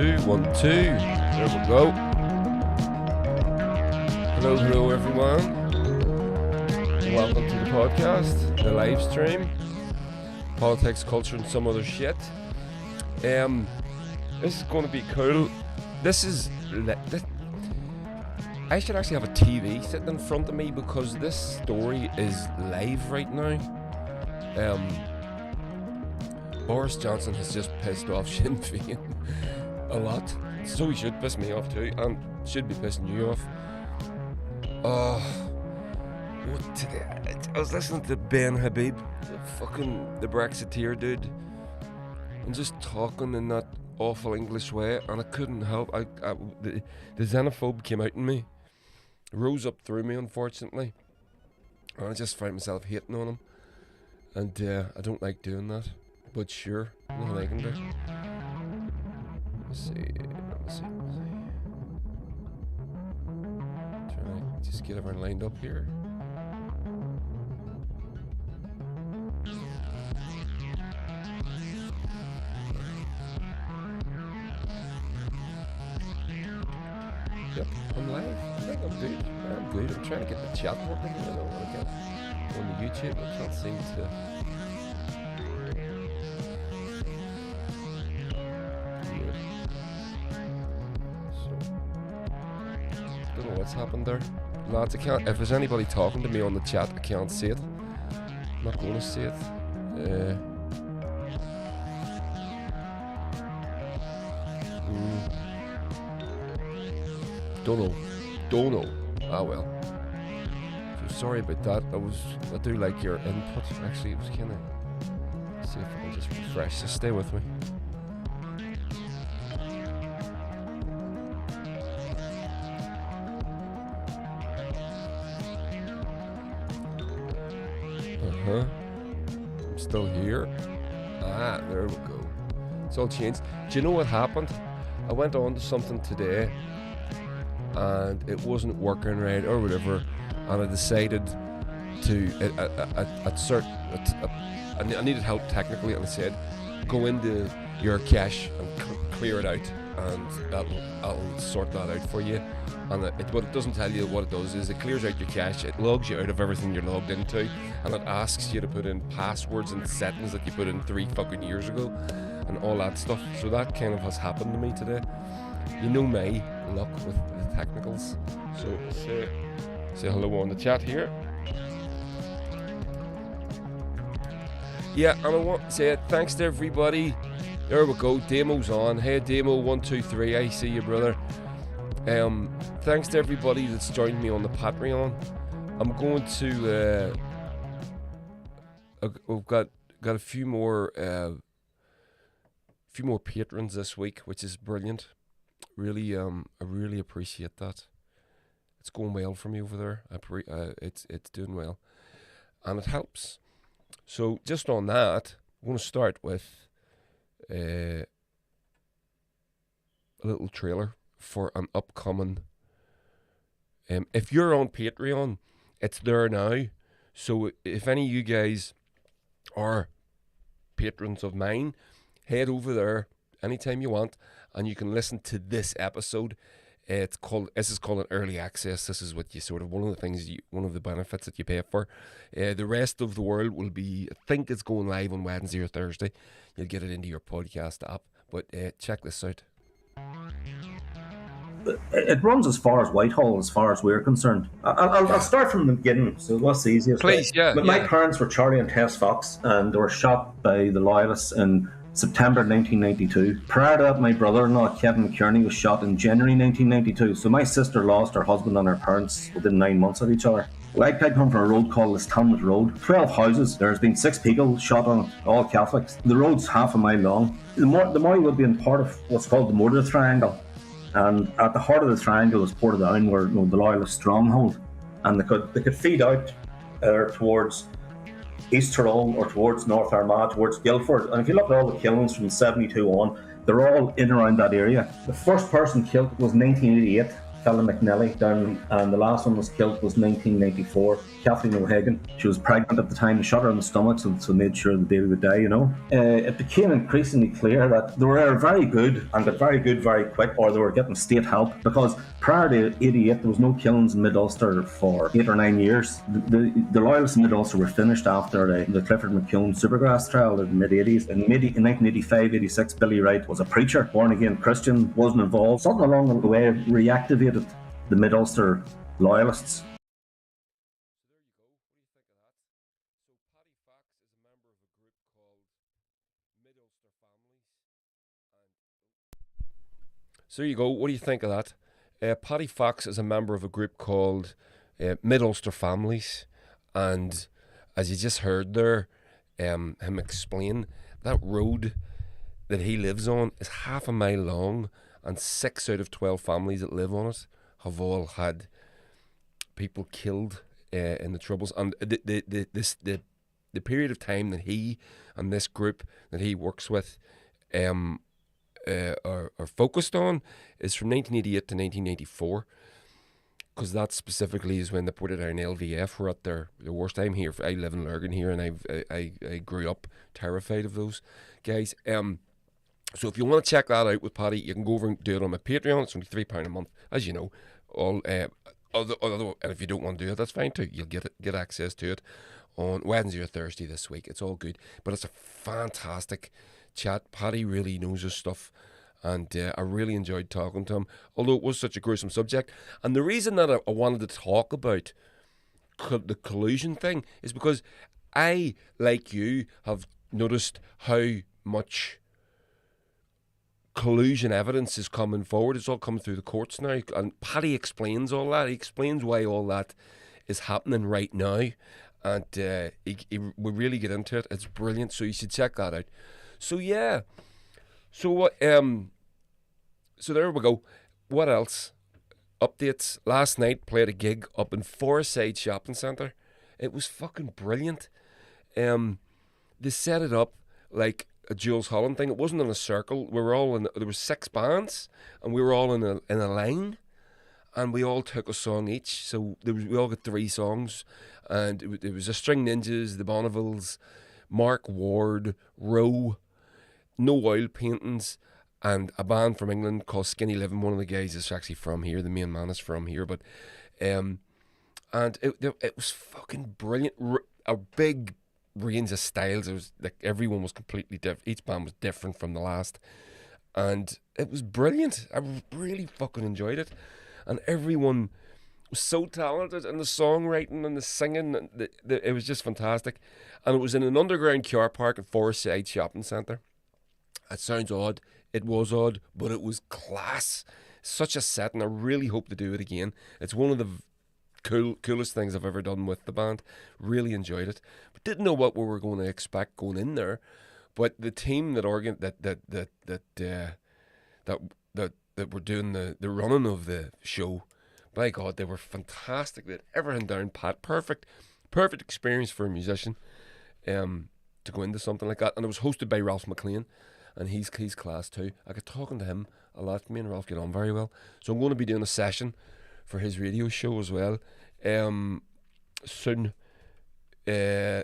2, 1, 2. There we go. Hello, everyone. Welcome to the podcast, the live stream, politics, culture, and some other shit. This is going to be cool. I should actually have a TV sitting in front of me because this story is live right now. Boris Johnson has just pissed off Sinn Féin a lot, so he should piss me off too, and should be pissing you off. I was listening to Ben Habib, the Brexiteer dude, and just talking in that awful English way, and I couldn't help. The xenophobe came out in me, rose up through me, unfortunately, and I just found myself hating on him, and I don't like doing that. But sure, nothing I can do. Let's see. Trying to just get everyone lined up here. Yep, I'm live. I think I'm good. I'm good. I'm trying to get the chat working. I don't know what I get on the YouTube. I can't seem to. What's happened there, lads? I can't. If there's anybody talking to me on the chat, I can't see it. I'm not going to see it. Don't know. Ah well. So sorry about that. I do like your input. Actually, it was kind of. See if I can just refresh. Just stay with me. I'm still here. There we go. It's all changed. Do you know what happened? I went on to something today and it wasn't working right or whatever, and I decided to I needed help technically, and I said go into your cache and clear it out, and I'll sort that out for you. And what it doesn't tell you, what it does is it clears out your cache, it logs you out of everything you're logged into, and it asks you to put in passwords and settings that you put in 3 fucking years ago and all that stuff. So that kind of has happened to me today. You know my luck with the technicals. So say hello on the chat here. Yeah, and I want to say thanks to everybody. There we go, Demo's on. Hey Demo 123, I see you, brother. Thanks to everybody that's joined me on the Patreon. I'm going to we've got a few more patrons this week, which is brilliant. Really, I really appreciate that. It's going well for me over there. It's doing well, and it helps. So just on that, I'm going to start with a little trailer for an upcoming. If you're on Patreon, it's there now. So if any of you guys are patrons of mine, head over there anytime you want, and you can listen to this episode. This is called an early access. This is what you sort of one of the benefits that you pay for. The rest of the world will be, I think it's going live on Wednesday or Thursday. You'll get it into your podcast app. But check this out. It runs as far as Whitehall, as far as we're concerned. I'll start from the beginning. So what's the easiest? Please, way? My parents were Charlie and Tess Fox, and they were shot by the Loyalists in September 1992. Prior to that, my brother-in-law Kevin McKierney was shot in January 1992. So my sister lost her husband and her parents within 9 months of each other. I come from a road called Listamlet Road. 12 houses. There's been 6 people shot on it, all Catholics. The road's half a mile long. The Moy would be in part of what's called the Mortar Triangle. And at the heart of the triangle was Portadown, where the Loyalist stronghold, and they could feed out towards East Tyrone or towards North Armagh, towards Guildford. And if you look at all the killings from 72 on, they're all in around that area. The first person killed was 1988. Fella McNelly down, and the last one was killed was 1994. Kathleen O'Hagan. She was pregnant at the time and shot her in the stomach, so made sure the baby would die. It became increasingly clear that they were very good and got very good very quick, or they were getting state help, because prior to '88 there was no killings in Mid-Ulster for 8 or 9 years. The loyalists in Mid-Ulster were finished after the Clifford McKeown Supergrass trial in the mid-80s. In 1985-86, Billy Wright was a preacher, born again Christian, wasn't involved. Something along the way reactivated the Mid-Ulster loyalists. So there you go. What do you think of that? Paddy Fox is a member of a group called Mid-Ulster Families, and as you just heard there, him explain, that road that he lives on is half a mile long, and 6 out of 12 families that live on it have all had people killed in the Troubles. And the period of time that he and this group that he works with are focused on is from 1988 to 1984, because that specifically is when the Portadown LVF were at their worst time here. I live in Lurgan here, and I grew up terrified of those guys. So if you want to check that out with Paddy, you can go over and do it on my Patreon. It's only £3 a month, as you know. And if you don't want to do it, that's fine too. You'll get access to it on Wednesday or Thursday this week. It's all good, but it's a fantastic chat. Paddy really knows his stuff, and I really enjoyed talking to him, although it was such a gruesome subject. And the reason that I wanted to talk about the collusion thing is because I, like you, have noticed how much collusion evidence is coming forward. It's all coming through the courts now, and Paddy explains all that. He explains why all that is happening right now, and he will really get into it. It's brilliant, so you should check that out. So yeah, so so there we go. What else? Updates. Last night played a gig up in Foreside Shopping Centre. It was fucking brilliant. They set it up like a Jules Holland thing. It wasn't in a circle. We were all there was 6 bands, and we were all in a line, and we all took a song each. So we all got 3 songs, and it was the String Ninjas, the Bonnevilles, Mark Ward, Rowe, No Oil Paintings, and a band from England called Skinny Living. One of the guys is actually from here. The main man is from here, but and it was fucking brilliant. A big range of styles. It was like everyone was completely different. Each band was different from the last, and it was brilliant. I really fucking enjoyed it, and everyone was so talented, and the songwriting and the singing, and it was just fantastic. And it was in an underground car park at Foreside Shopping Centre. It sounds odd. It was odd, but it was class. Such a set, and I really hope to do it again. It's one of the coolest things I've ever done with the band. Really enjoyed it, but didn't know what we were going to expect going in there. But the team that were doing the running of the show, by God, they were fantastic. They had everything down pat. Perfect experience for a musician to go into something like that. And it was hosted by Ralph McLean, and he's class too. I got talking to him a lot. Me and Ralph get on very well. So I'm going to be doing a session for his radio show as well soon. Yeah,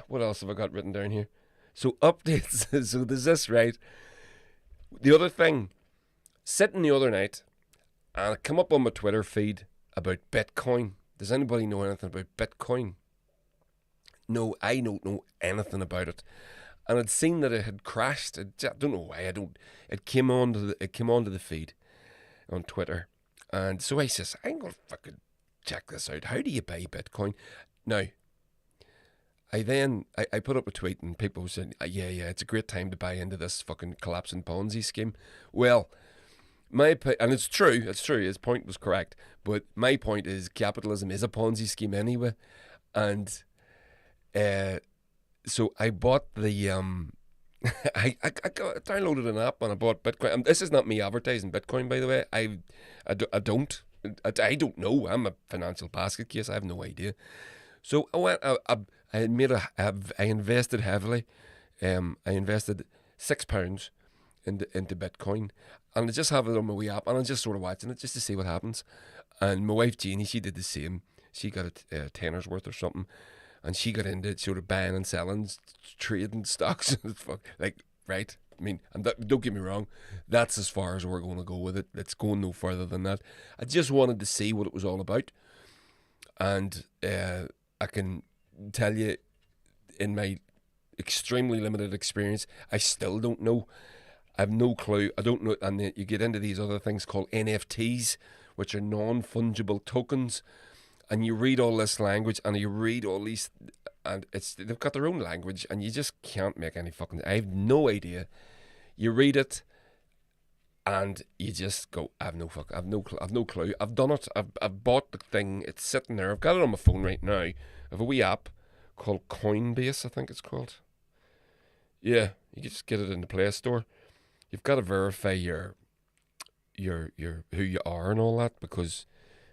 what else have I got written down here? So updates. So there's this, right? The other thing, sitting the other night, and it came up on my Twitter feed about Bitcoin. Does anybody know anything about Bitcoin? No, I don't know anything about it. And I'd seen that it had crashed. I don't know why. It came onto the feed on Twitter, and so I says, I'm gonna fucking check this out. How do you buy Bitcoin? Now, I put up a tweet, and people said, yeah, it's a great time to buy into this fucking collapsing Ponzi scheme. Well, and it's true. His point was correct, but my point is capitalism is a Ponzi scheme anyway, and so I bought the I downloaded an app and I bought Bitcoin. And this is not me advertising Bitcoin, by the way. I don't know. I'm a financial basket case. I have no idea. So I invested heavily. I invested £6 into Bitcoin, and I just have it on my wee app, and I'm just sort of watching it just to see what happens. And my wife Jeannie, she did the same. She got a tenner's worth or something, and she got into sort of buying and selling, trading stocks. Fuck, like, right? I mean, and don't get me wrong, that's as far as we're going to go with it. It's going no further than that. I just wanted to see what it was all about, and I can tell you, in my extremely limited experience, I still don't know. I have no clue. I don't know. And you get into these other things called NFTs, which are non-fungible tokens, and you read all this language, and you read all these, and they've got their own language, and you just can't make any fucking. I have no idea. You read it, and you just go, I have no fuck. I have no clue. I've done it. I've bought the thing. It's sitting there. I've got it on my phone right now. I have a wee app called Coinbase, I think it's called. Yeah, you can just get it in the Play Store. You've got to verify your who you are and all that, because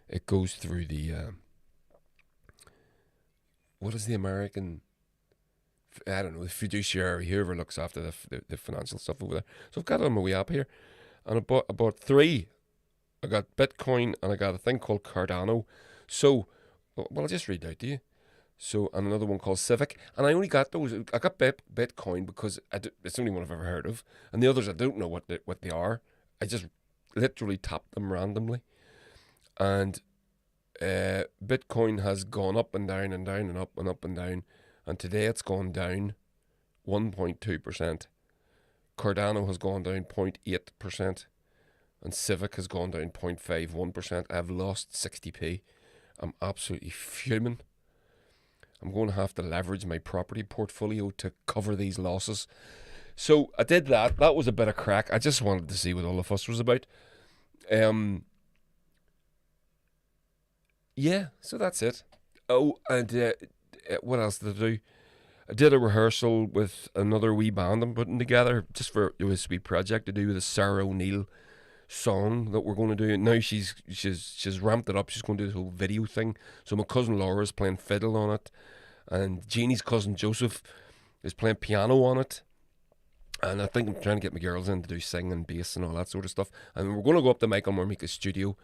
it goes through the what is the American, I don't know, the fiduciary, whoever looks after the financial stuff over there. So I've got it on my wee app here, and I bought three. I got Bitcoin, and I got a thing called Cardano. So, well, I'll just read it out to you. So, and another one called Civic, and I only got those. I got Bitcoin because it's the only one I've ever heard of, and the others I don't know what they are. I just literally tapped them randomly, and Bitcoin has gone up and down and down and up and up and down, and today it's gone down 1.2%. Cardano has gone down 0.8%, and Civic has gone down 0.51%. I've lost 60p. I'm absolutely fuming. I'm going to have to leverage my property portfolio to cover these losses. So I did that. That was a bit of crack. I just wanted to see what all the fuss was about. Yeah, so that's it. Oh, and what else did I do? I did a rehearsal with another wee band I'm putting together, just for a wee project to do with a Sarah O'Neill song that we're going to do. Now she's ramped it up. She's going to do this whole video thing. So my cousin Laura's playing fiddle on it, and Jeannie's cousin Joseph is playing piano on it, and I think I'm trying to get my girls in to do sing and bass and all that sort of stuff. And we're going to go up to Michael Murmika's studio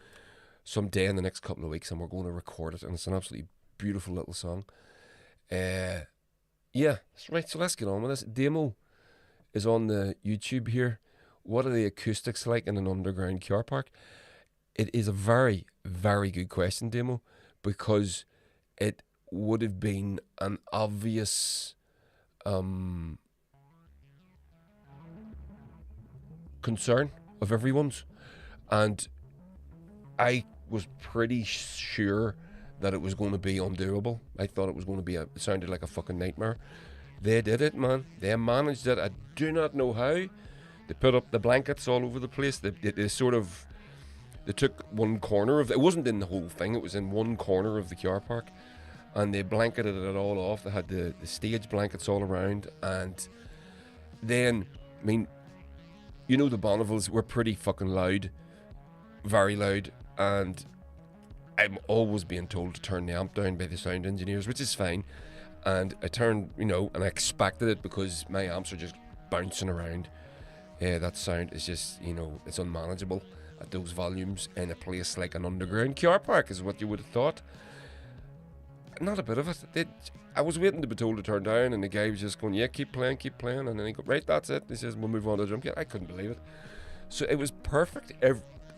someday in the next couple of weeks, and we're going to record it, and it's an absolutely beautiful little song. Yeah, right, so let's get on with this. Demo is on the YouTube here. What are the acoustics like in an underground car park? It is a very, very good question, Demo, because it would have been an obvious concern of everyone's. And I was pretty sure that it was going to be undoable. I thought it was going to be it sounded like a fucking nightmare. They did it, man. They managed it. I do not know how. They put up the blankets all over the place. They took one corner of it. It wasn't in the whole thing. It was in one corner of the car park, and they blanketed it all off. They had the stage blankets all around, and then, I mean, you know, the Bonnevilles were pretty fucking loud, very loud, and I'm always being told to turn the amp down by the sound engineers, which is fine. And I turned, and I expected it because my amps are just bouncing around. That sound is just, it's unmanageable at those volumes in a place like an underground car park, is what you would have thought. Not a bit of it. I was waiting to be told to turn down, and the guy was just going, yeah, keep playing. And then he go, right, that's it. He says, we'll move on to the drum kit. I couldn't believe it. So it was perfect.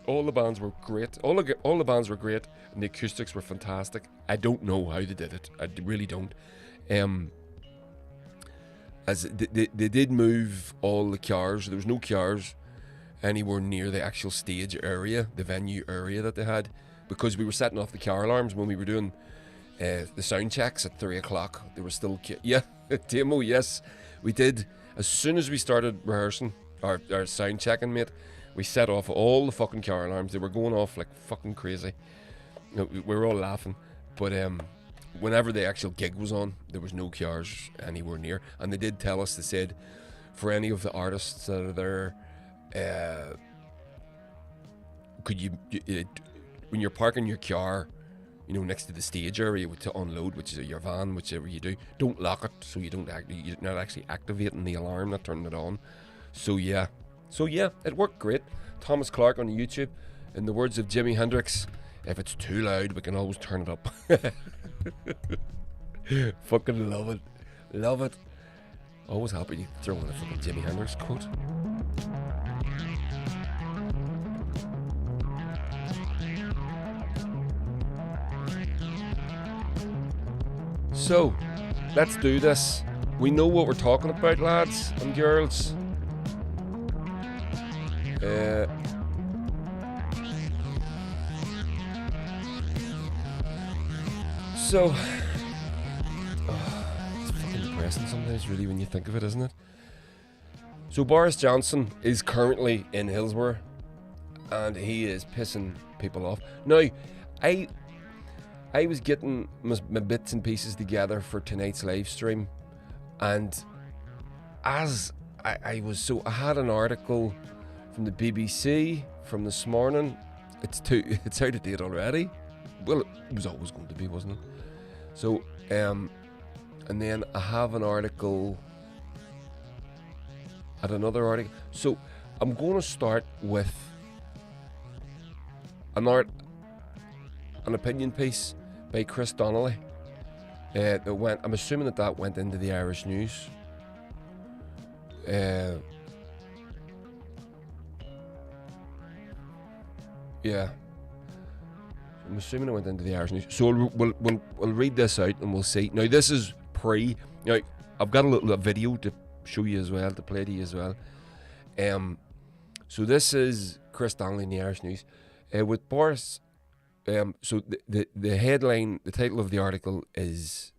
All the bands were great. All the bands were great, and the acoustics were fantastic. I don't know how they did it. I really don't. As they did move all the cars. There was no cars anywhere near the actual stage area, the venue area that they had, because we were setting off the car alarms when we were doing the sound checks at 3 o'clock. There were still Demo, yes, we did. As soon as we started rehearsing our sound checking, mate, we set off all the fucking car alarms. They were going off like fucking crazy. We were all laughing, but whenever the actual gig was on, there was no cars anywhere near. And they did tell us, they said, for any of the artists that are there, could you when you're parking your car, next to the stage area to unload, which is your van, whichever you do, don't lock it, so you're not actually activating the alarm, not turning it on. So yeah, So yeah, it worked great. Thomas Clark on YouTube. In the words of Jimi Hendrix, if it's too loud, we can always turn it up. Fucking love it. Love it. Always happy to throw in a fucking Jimi Hendrix quote. So, let's do this. We know what we're talking about, lads and girls. So, it's fucking depressing sometimes, really, when you think of it, isn't it? So Boris Johnson is currently in Hillsborough, and he is pissing people off. Now, I was getting my bits and pieces together for tonight's live stream, and as I had an article from the BBC from this morning. It's out of date already. Well, it was always going to be, wasn't it? So, and then I have an article at another article. So, I'm going to start with an opinion piece by Chris Donnelly. I'm assuming that went into the Irish News. Yeah. I'm assuming it went into the Irish News. So we'll read this out and we'll see. Now this is pre. Now I've got a video to show you as well, to play to you as well. So this is Chris Donnelly in the Irish News with Boris. So the headline, the title of the article is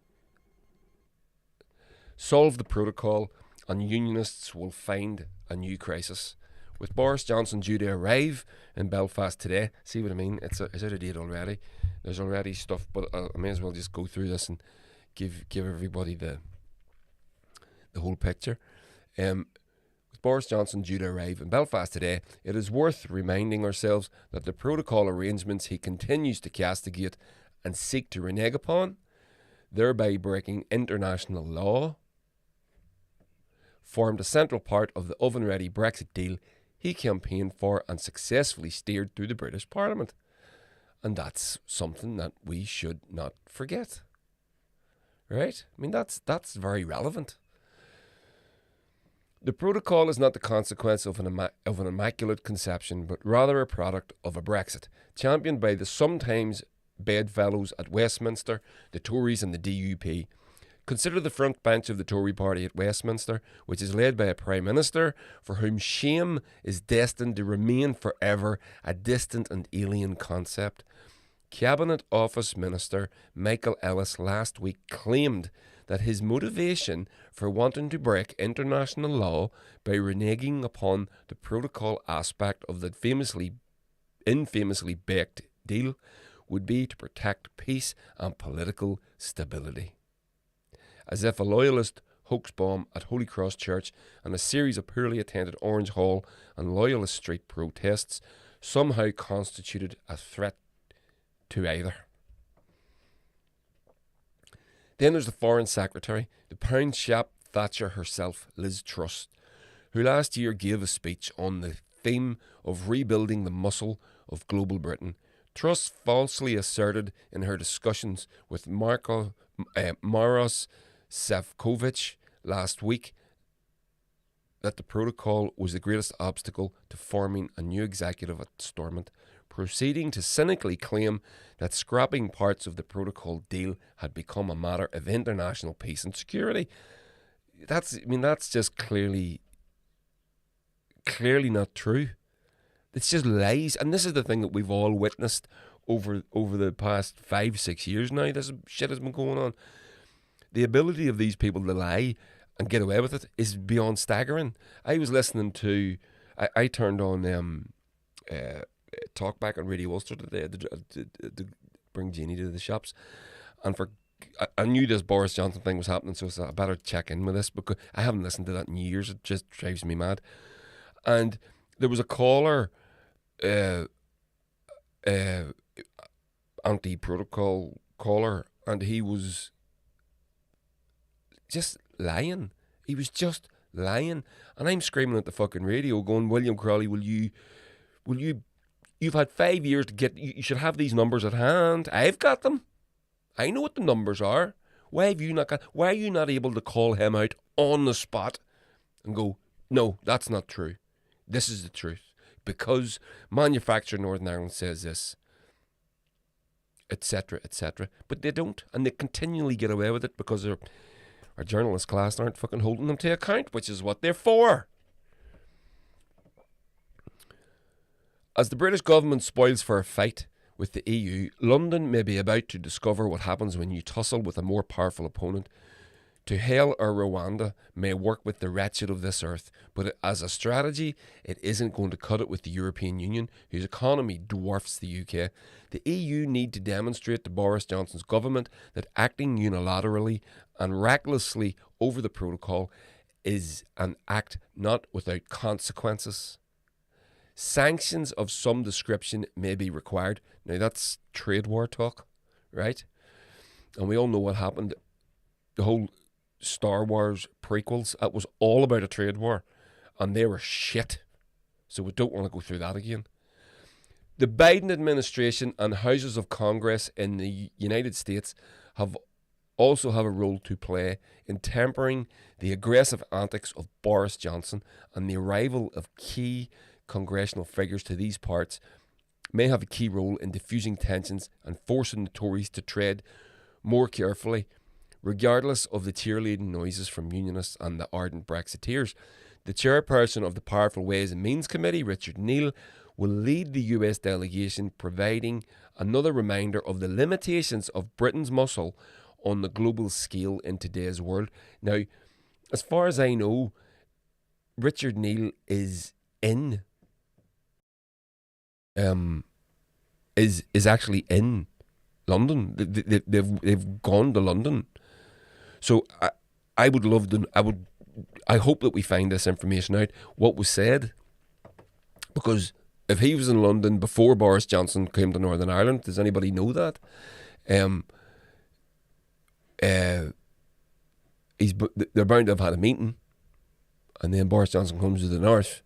"Solve the Protocol and Unionists Will Find a New Crisis." With Boris Johnson due to arrive in Belfast today. See what I mean? It's out of date already. There's already stuff, but I may as well just go through this and give everybody the whole picture. With Boris Johnson due to arrive in Belfast today, it is worth reminding ourselves that the protocol arrangements he continues to castigate and seek to renege upon, thereby breaking international law, formed a central part of the oven-ready Brexit deal he campaigned for and successfully steered through the British Parliament. And that's something that we should not forget. Right? I mean, that's very relevant. The protocol is not the consequence of an immaculate conception, but rather a product of a Brexit, championed by the sometimes bedfellows at Westminster, the Tories and the DUP. Consider the front bench of the Tory party at Westminster, which is led by a Prime Minister for whom shame is destined to remain forever a distant and alien concept. Cabinet Office Minister Michael Ellis last week claimed that his motivation for wanting to break international law by reneging upon the protocol aspect of the infamously baked deal would be to protect peace and political stability. As if a loyalist hoax bomb at Holy Cross Church and a series of poorly attended Orange Hall and Loyalist Street protests somehow constituted a threat to either. Then there's the Foreign Secretary, the pound shop Thatcher herself, Liz Truss, who last year gave a speech on the theme of rebuilding the muscle of global Britain. Truss falsely asserted in her discussions with Maros Sefcovic last week that the protocol was the greatest obstacle to forming a new executive at Stormont, proceeding to cynically claim that scrapping parts of the protocol deal had become a matter of international peace and security. That's just clearly not true. It's just lies, and this is the thing that we've all witnessed over the past 5-6 years now. This shit has been going on. The ability of these people to lie and get away with it is beyond staggering. I was listening to, I turned on Talk Back on Radio Ulster today to bring Jeannie to the shops, and I knew this Boris Johnson thing was happening, so I better check in with this because I haven't listened to that in years. It just drives me mad. And there was a caller, anti-protocol caller, and he was just lying. He was just lying. And I'm screaming at the fucking radio going, William Crawley, you've had 5 years to get, you should have these numbers at hand. I've got them. I know what the numbers are. Why are you not able to call him out on the spot and go, no, that's not true. This is the truth. Because Manufacture Northern Ireland says this, etc., etc. But they don't, and they continually get away with it because our journalist class aren't fucking holding them to account, which is what they're for. As the British government spoils for a fight with the EU, London may be about to discover what happens when you tussle with a more powerful opponent. To hell or Rwanda may work with the wretched of this earth, but as a strategy, it isn't going to cut it with the European Union, whose economy dwarfs the UK. The EU need to demonstrate to Boris Johnson's government that acting unilaterally and recklessly over the protocol is an act not without consequences. Sanctions of some description may be required. Now that's trade war talk, right? And we all know what happened. The whole Star Wars prequels, it was all about a trade war, and they were shit. So we don't want to go through that again. The Biden administration and houses of Congress in the United States also have a role to play in tempering the aggressive antics of Boris Johnson, and the arrival of key congressional figures to these parts may have a key role in diffusing tensions and forcing the Tories to tread more carefully. Regardless of the cheerleading noises from unionists and the ardent Brexiteers, the chairperson of the Powerful Ways and Means Committee, Richard Neal, will lead the US delegation, providing another reminder of the limitations of Britain's muscle on the global scale in today's world. Now, as far as I know, Richard Neal is actually in London. They've gone to London. So I would love to. I hope that we find this information out. What was said, because if he was in London before Boris Johnson came to Northern Ireland, does anybody know that? They're bound to have had a meeting, and then Boris Johnson comes to the north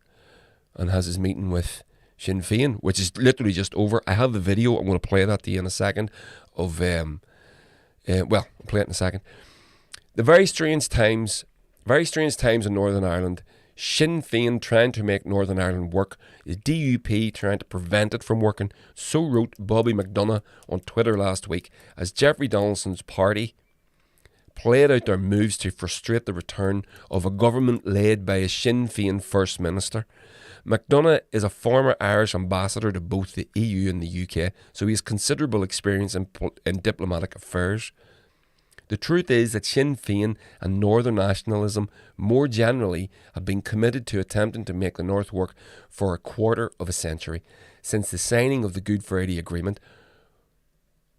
and has his meeting with Sinn Féin, which is literally just over. I have the video. I'm going to play that to you in a second. I'll play it in a second. The very strange times in Northern Ireland. Sinn Féin trying to make Northern Ireland work. The DUP trying to prevent it from working. So wrote Bobby McDonough on Twitter last week, as Jeffrey Donaldson's party played out their moves to frustrate the return of a government led by a Sinn Féin First Minister. McDonough is a former Irish ambassador to both the EU and the UK, so he has considerable experience in diplomatic affairs. The truth is that Sinn Féin and Northern nationalism more generally have been committed to attempting to make the North work for a quarter of a century, since the signing of the Good Friday Agreement.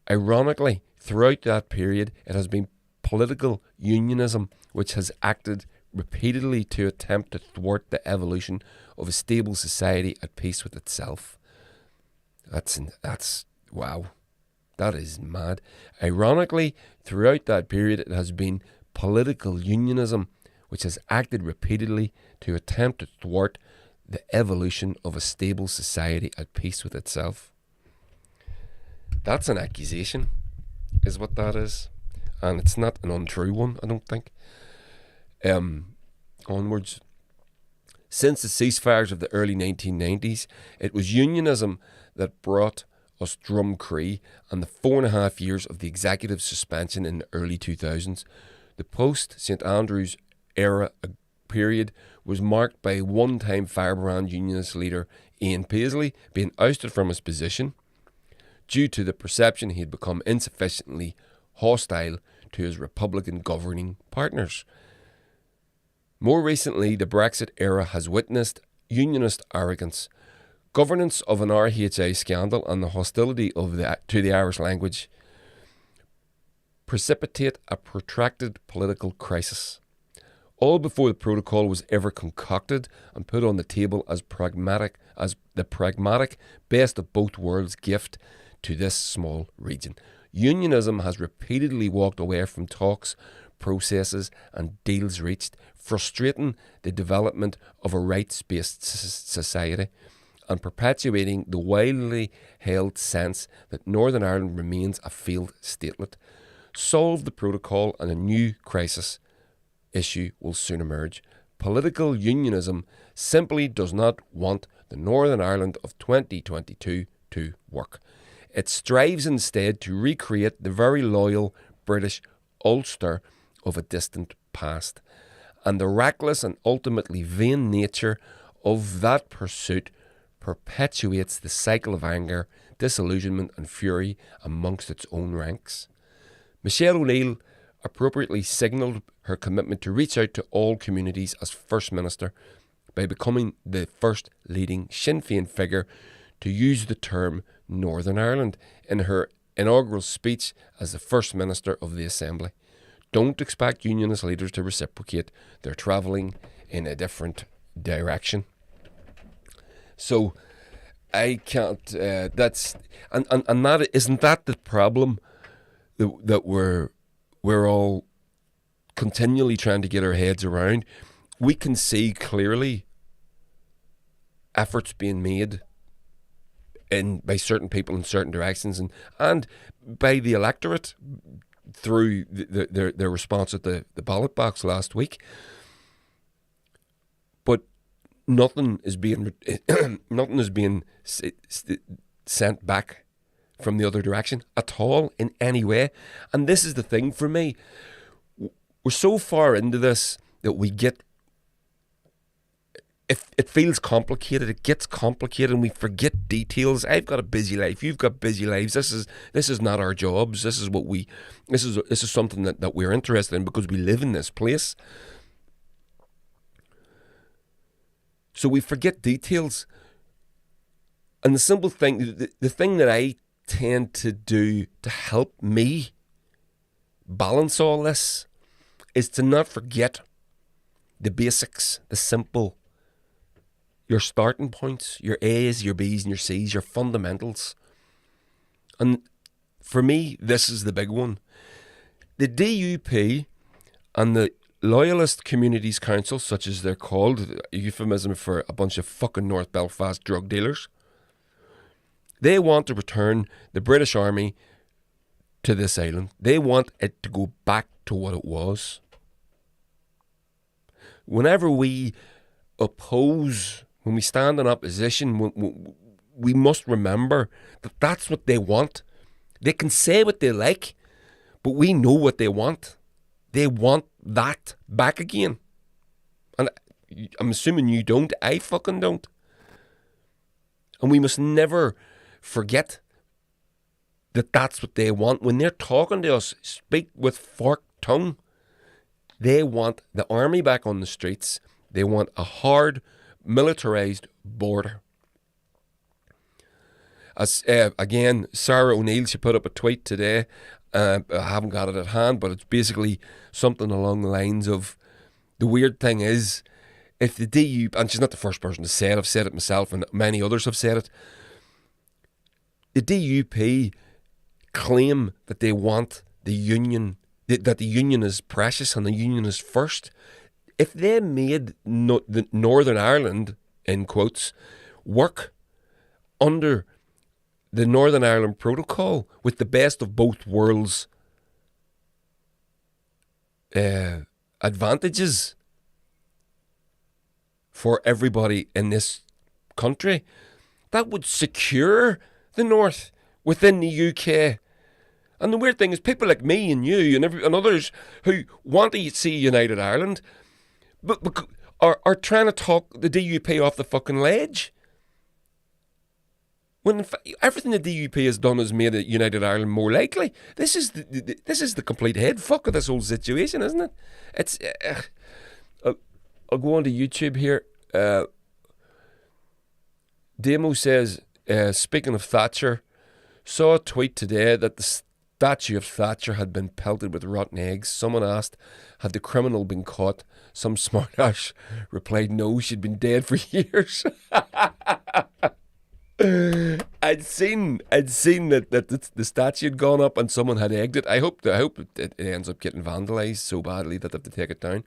Ironically, throughout that period, it has been political unionism which has acted repeatedly to attempt to thwart the evolution of a stable society at peace with itself. That's wow. That is mad. Ironically, throughout that period, it has been political unionism which has acted repeatedly to attempt to thwart the evolution of a stable society at peace with itself. That's an accusation, is what that is. And it's not an untrue one, I don't think. Onwards. Since the ceasefires of the early 1990s, it was unionism that brought us Drumcree and the 4.5 years of the executive suspension in the early 2000s. The post-St Andrews era period was marked by one-time firebrand unionist leader Ian Paisley being ousted from his position due to the perception he had become insufficiently hostile to his Republican governing partners. More recently, the Brexit era has witnessed unionist arrogance, governance of an RHI scandal, and the hostility to the Irish language precipitate a protracted political crisis. All before the protocol was ever concocted and put on the table as the pragmatic best of both worlds gift to this small region. Unionism has repeatedly walked away from talks, processes and deals reached, frustrating the development of a rights-based society and perpetuating the widely held sense that Northern Ireland remains a failed statelet. Solve the protocol and a new crisis issue will soon emerge. Political unionism simply does not want the Northern Ireland of 2022 to work. It strives instead to recreate the very loyal British Ulster of a distant past. And the reckless and ultimately vain nature of that pursuit perpetuates the cycle of anger, disillusionment and fury amongst its own ranks. Michelle O'Neill appropriately signalled her commitment to reach out to all communities as First Minister by becoming the first leading Sinn Féin figure to use the term Northern Ireland in her inaugural speech as the First Minister of the Assembly. Don't expect unionist leaders to reciprocate. They're travelling in a different direction. So I can't. That's and that isn't that the problem that we're all continually trying to get our heads around. We can see clearly efforts being made by certain people in certain directions and by the electorate through their response at the ballot box last week. But nothing is being sent back from the other direction at all in any way. And this is the thing for me. We're so far into this that we get, if it feels complicated, it gets complicated and we forget details. I've got a busy life. You've got busy lives. This is not our jobs. This is something that we're interested in because we live in this place. So we forget details. And the simple thing, the thing that I tend to do to help me balance all this is to not forget the basics, the simple, your starting points, your A's, your B's and your C's, your fundamentals. And for me, this is the big one. The DUP and the Loyalist Communities Council, such as they're called, a euphemism for a bunch of fucking North Belfast drug dealers, they want to return the British Army to this island. They want it to go back to what it was. Whenever we oppose, when we stand in opposition, we must remember that that's what they want. They can say what they like, but we know what they want. They want that back again. And I'm assuming you don't. I fucking don't. And we must never forget that that's what they want. When they're talking to us, speak with forked tongue. They want the army back on the streets. They want a hard, militarised border. As again, Sarah O'Neill, she put up a tweet today. I haven't got it at hand, but it's basically something along the lines of, the weird thing is, if the DUP, and she's not the first person to say it, I've said it myself and many others have said it, the DUP claim that they want the union, that the union is precious and the union is first. If they made the Northern Ireland, in quotes, work under the Northern Ireland Protocol with the best of both worlds advantages for everybody in this country, that would secure the North within the UK. And the weird thing is, people like me and you and others who want to see United Ireland but are trying to talk the DUP off the fucking ledge. When in fact, everything the DUP has done has made United Ireland more likely. This is the complete head fuck of this whole situation, isn't it? It's. I'll go on to YouTube here. Damo says, speaking of Thatcher, saw a tweet today that the statue of Thatcher had been pelted with rotten eggs. Someone asked, had the criminal been caught? Some smartass replied, no, she'd been dead for years. I'd seen that the statue had gone up and someone had egged it. I hope it ends up getting vandalised so badly that they have to take it down.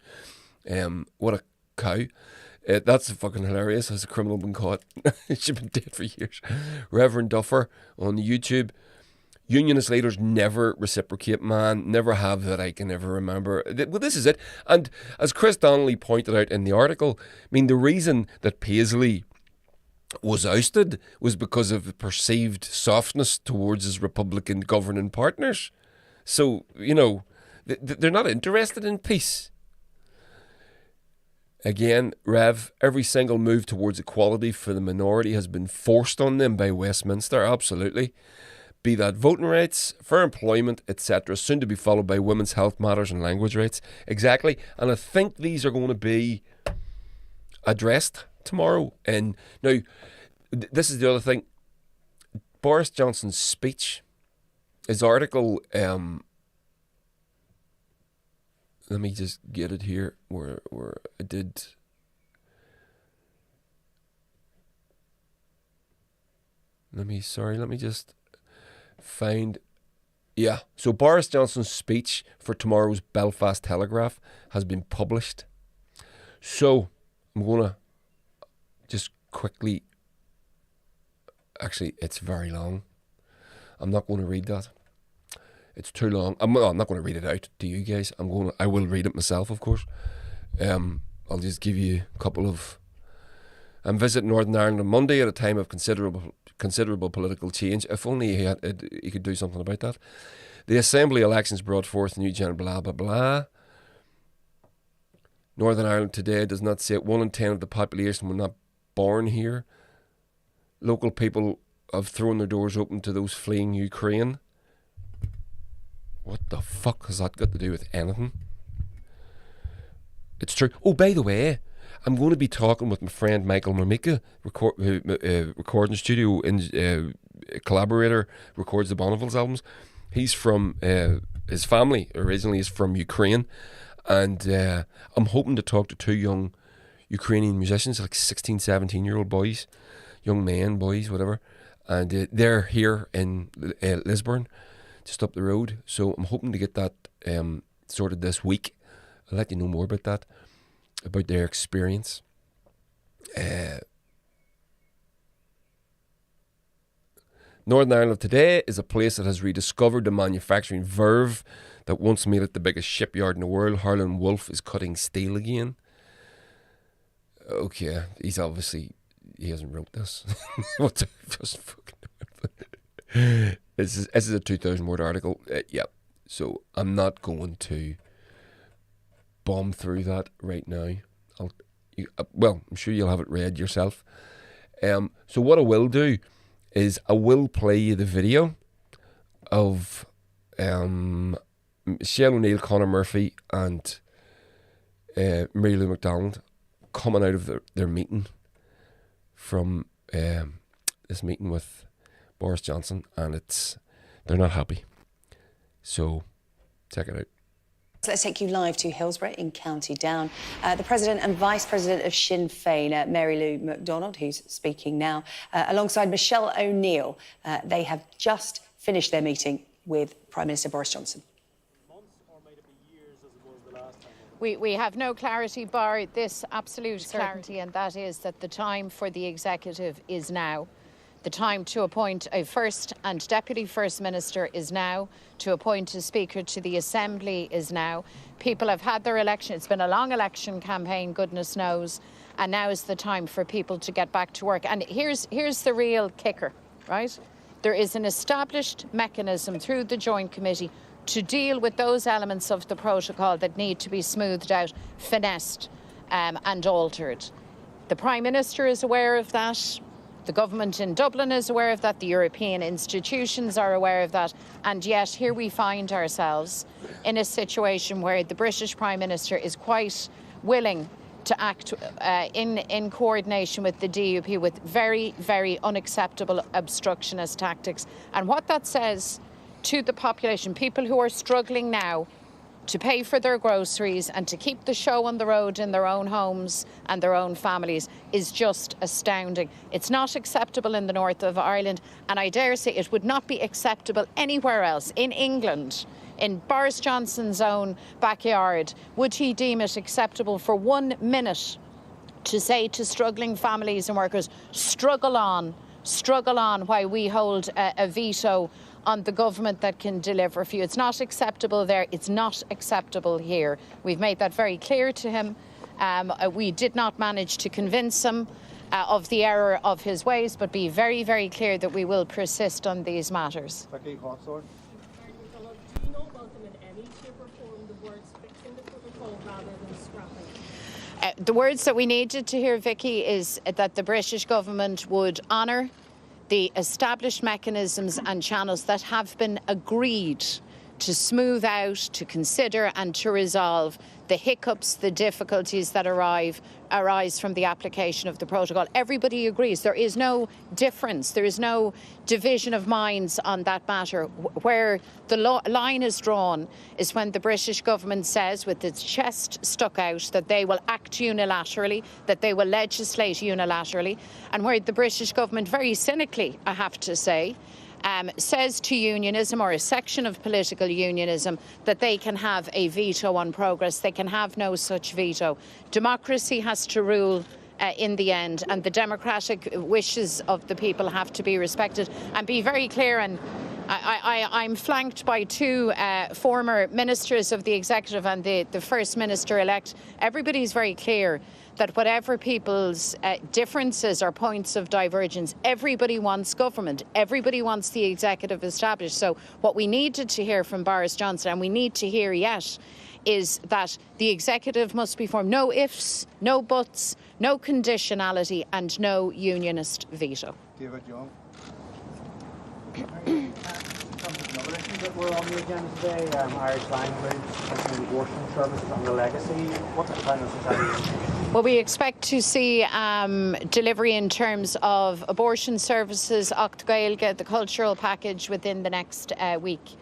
What a cow. That's fucking hilarious. Has a criminal been caught? She's been dead for years. Reverend Duffer on YouTube. Unionist leaders never reciprocate, man. Never have that I can ever remember. Well, this is it. And as Chris Donnelly pointed out in the article, I mean, the reason that Paisley was ousted was because of the perceived softness towards his Republican governing partners. So, you know, they're not interested in peace. Again, Rev, every single move towards equality for the minority has been forced on them by Westminster, absolutely. Be that voting rights, fair employment, etc., soon to be followed by women's health matters and language rights. Exactly. And I think these are going to be addressed tomorrow. And now, this is the other thing. Boris Johnson's speech, his article, let me just get it here where I did. Let me just find. Yeah, so Boris Johnson's speech for tomorrow's Belfast Telegraph has been published. So I'm going to just quickly. Actually, it's very long. I'm not going to read that. It's too long. I'm not going to read it out to you guys. I will read it myself, of course. I'll just give you a couple of. I'm visiting Northern Ireland on Monday at a time of considerable political change. If only he could do something about that. The Assembly elections brought forth new general blah blah blah. Northern Ireland today does not say 1 in 10 of the population were not born here. Local people have thrown their doors open to those fleeing Ukraine. What the fuck has that got to do with anything? It's true. Oh, by the way, I'm going to be talking with my friend Michael Marmika, recording studio collaborator, records the Bonneville's albums. He's from, his family originally is from Ukraine, and I'm hoping to talk to two young Ukrainian musicians, like 16, 17-year-old boys, young men, boys, whatever, and they're here in Lisburn, just up the road. So I'm hoping to get that sorted this week. I'll let you know more about that, about their experience. Northern Ireland today is a place that has rediscovered the manufacturing verve that once made it the biggest shipyard in the world. Harlan Wolff is cutting steel again. Okay, he hasn't wrote this. What the just fucking. This is a 2,000 word article. Yeah, so I'm not going to bomb through that right now. I'm sure you'll have it read yourself. So what I will do is I will play you the video of Michelle O'Neill, Conor Murphy, and Mary Lou McDonald coming out of their meeting from this meeting with Boris Johnson, and they're not happy. So check it out. So let's take you live to Hillsborough in County Down. The President and Vice President of Sinn Féin, Mary Lou McDonald, who's speaking now, alongside Michelle O'Neill. They have just finished their meeting with Prime Minister Boris Johnson. We have no clarity, bar this absolute clarity, and that is that the time for the executive is now. The time to appoint a First and Deputy First Minister is now. To appoint a Speaker to the Assembly is now. People have had their election. It's been a long election campaign, goodness knows. And now is the time for people to get back to work. And here's the real kicker, right? There is an established mechanism through the Joint Committee to deal with those elements of the protocol that need to be smoothed out, finessed and altered. The Prime Minister is aware of that. The government in Dublin is aware of that. The European institutions are aware of that. And yet here we find ourselves in a situation where the British Prime Minister is quite willing to act in coordination with the DUP with very, very unacceptable obstructionist tactics. And what that says to the population, people who are struggling now to pay for their groceries and to keep the show on the road in their own homes and their own families is just astounding. It's not acceptable in the north of Ireland, and I dare say it would not be acceptable anywhere else in England. In Boris Johnson's own backyard, would he deem it acceptable for 1 minute to say to struggling families and workers, struggle on while we hold a veto on the government that can deliver for you? It's not acceptable there. It's not acceptable here. We've made that very clear to him. We did not manage to convince him of the error of his ways, but be very, very clear that we will persist on these matters. Do you know about them in any shape or form, the words fixing the protocol rather than scrapping? The words that we needed to hear, Vicky, is that the British government would honour the established mechanisms and channels that have been agreed to smooth out, to consider and to resolve the hiccups, the difficulties that arise from the application of the protocol. Everybody agrees. There is no difference. There is no division of minds on that matter. Where the line is drawn is when the British government says, with its chest stuck out, that they will act unilaterally, that they will legislate unilaterally, and where the British government, very cynically, I have to say, says to unionism, or a section of political unionism, that they can have a veto on progress. They can have no such veto. Democracy has to rule in the end, and the democratic wishes of the people have to be respected. And be very clear, and I'm flanked by two former ministers of the executive and the First Minister-elect. Everybody's very clear that whatever people's differences or points of divergence, everybody wants government. Everybody wants the executive established. So what we needed to hear from Boris Johnson, and we need to hear yet, is that the executive must be formed. No ifs, no buts, no conditionality, and no unionist veto. David Young. Another issue that we're on the agenda today, Irish language, the abortion services and the legacy. What's the plan of society? Well, we expect to see delivery in terms of abortion services, Ocht Gaeilge, the cultural package, within the next week.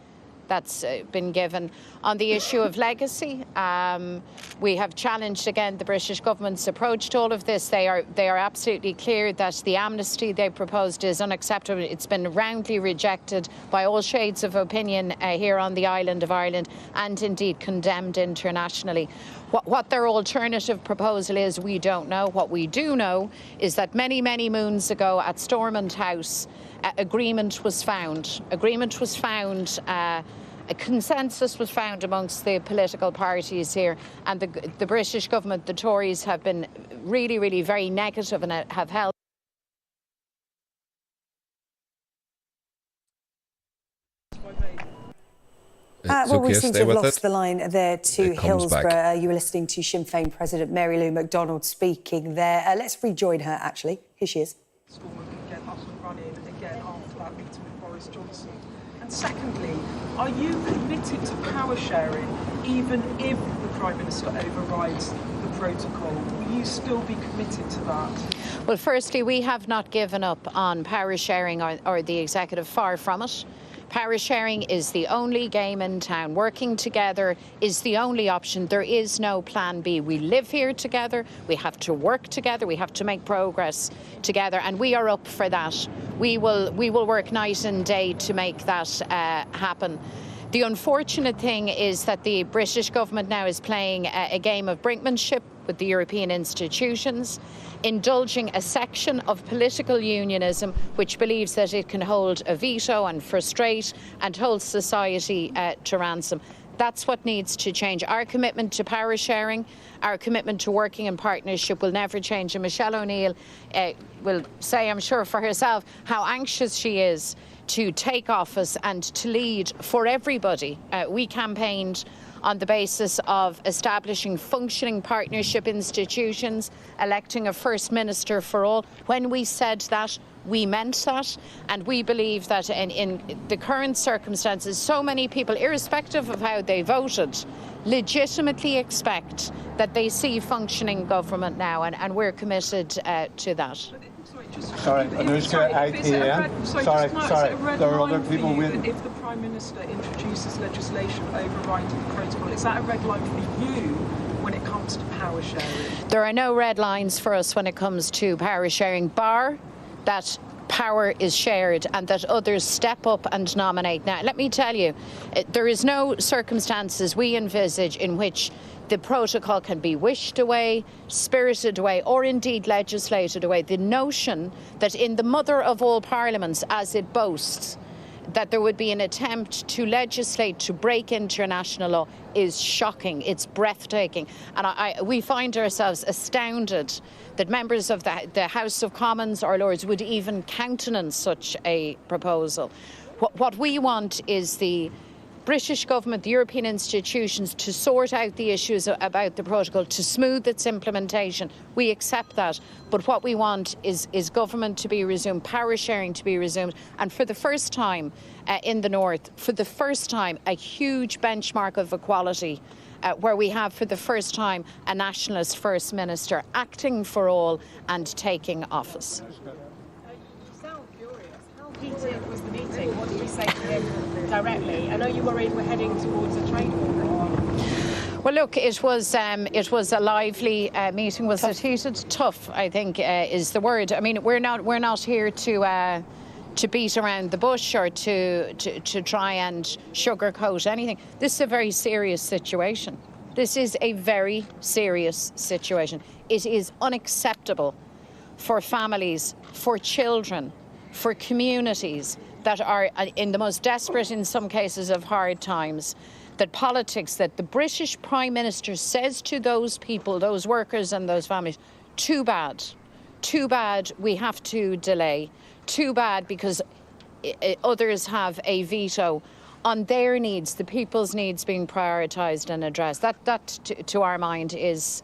That's been given. On the issue of legacy, we have challenged again the British government's approach to all of this. They are absolutely clear that the amnesty they proposed is unacceptable. It's been roundly rejected by all shades of opinion here on the island of Ireland, and indeed condemned internationally. What their alternative proposal is, we don't know. What we do know is that many, many moons ago at Stormont House, agreement was found. A consensus was found amongst the political parties here, and the British government, the Tories, have been really, really very negative and have held. Well, we seem to have lost the line there to Hillsborough. You were listening to Sinn Féin President Mary Lou McDonald speaking there. Let's rejoin her, actually. Here she is. School can get up and running again after that meeting with Boris Johnson. And secondly, are you committed to power sharing even if the Prime Minister overrides the protocol? Will you still be committed to that? Well, firstly, we have not given up on power sharing or the executive, far from it. Power sharing is the only game in town. Working together is the only option. There is no plan B. We live here together. We have to work together. We have to make progress together, and we are up for that. We will work night and day to make that happen. The unfortunate thing is that the British government now is playing a game of brinkmanship with the European institutions, indulging a section of political unionism which believes that it can hold a veto and frustrate and hold society to ransom. That's what needs to change. Our commitment to power sharing, our commitment to working in partnership will never change. And Michelle O'Neill will say, I'm sure for herself, how anxious she is to take office and to lead for everybody. We campaigned on the basis of establishing functioning partnership institutions, electing a First Minister for all. When we said that, we meant that, and we believe that in the current circumstances, so many people, irrespective of how they voted, legitimately expect that they see functioning government now, and we're committed to that. Sorry, Anushka, ITN. Sorry, there are other people with... If the Prime Minister introduces legislation overriding the protocol, is that a red line for you when it comes to power sharing? There are no red lines for us when it comes to power sharing, bar that power is shared and that others step up and nominate. Now, let me tell you, there is no circumstances we envisage in which the protocol can be wished away, spirited away, or indeed legislated away. The notion that in the mother of all parliaments, as it boasts, that there would be an attempt to legislate to break international law is shocking. It's breathtaking. And we find ourselves astounded that members of the House of Commons or Lords would even countenance such a proposal. What we want is the British government, the European institutions, to sort out the issues about the protocol, to smooth its implementation. We accept that. But what we want is government to be resumed, power sharing to be resumed. And for the first time in the North, for the first time, a huge benchmark of equality, where we have for the first time a nationalist First Minister acting for all and taking office. Heated was the meeting? What did you say to him directly? I know you worried we're heading towards a trade war. Well, look, it was a lively meeting. Was it heated? Tough, I think, is the word. I mean, we're not here to beat around the bush or to try and sugarcoat anything. This is a very serious situation. This is a very serious situation. It is unacceptable for families, for children, for communities that are in the most desperate, in some cases, of hard times, that politics, that the British Prime Minister says to those people, those workers and those families, too bad, we have to delay, too bad because others have a veto on their needs, the people's needs being prioritised and addressed. That to our mind is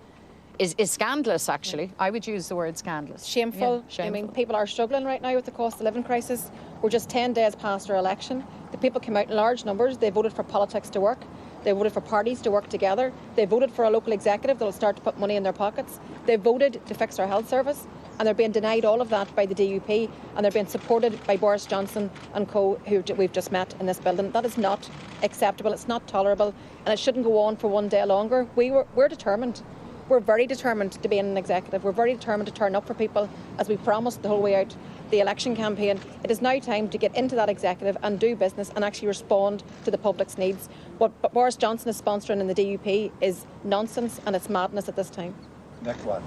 scandalous, actually. I would use the word scandalous. Shameful. Yeah, shameful. I mean, people are struggling right now with the cost of living crisis. We're just 10 days past our election. The people came out in large numbers. They voted for politics to work. They voted for parties to work together. They voted for a local executive that will start to put money in their pockets. They voted to fix our health service, and they're being denied all of that by the DUP, and they're being supported by Boris Johnson and co, who we've just met in this building. That is not acceptable. It's not tolerable, and it shouldn't go on for one day longer. We're determined. We're very determined to be in an executive. We're very determined to turn up for people, as we promised the whole way out the election campaign. It is now time to get into that executive and do business and actually respond to the public's needs. What Boris Johnson is sponsoring in the DUP is nonsense, and it's madness at this time. Next one.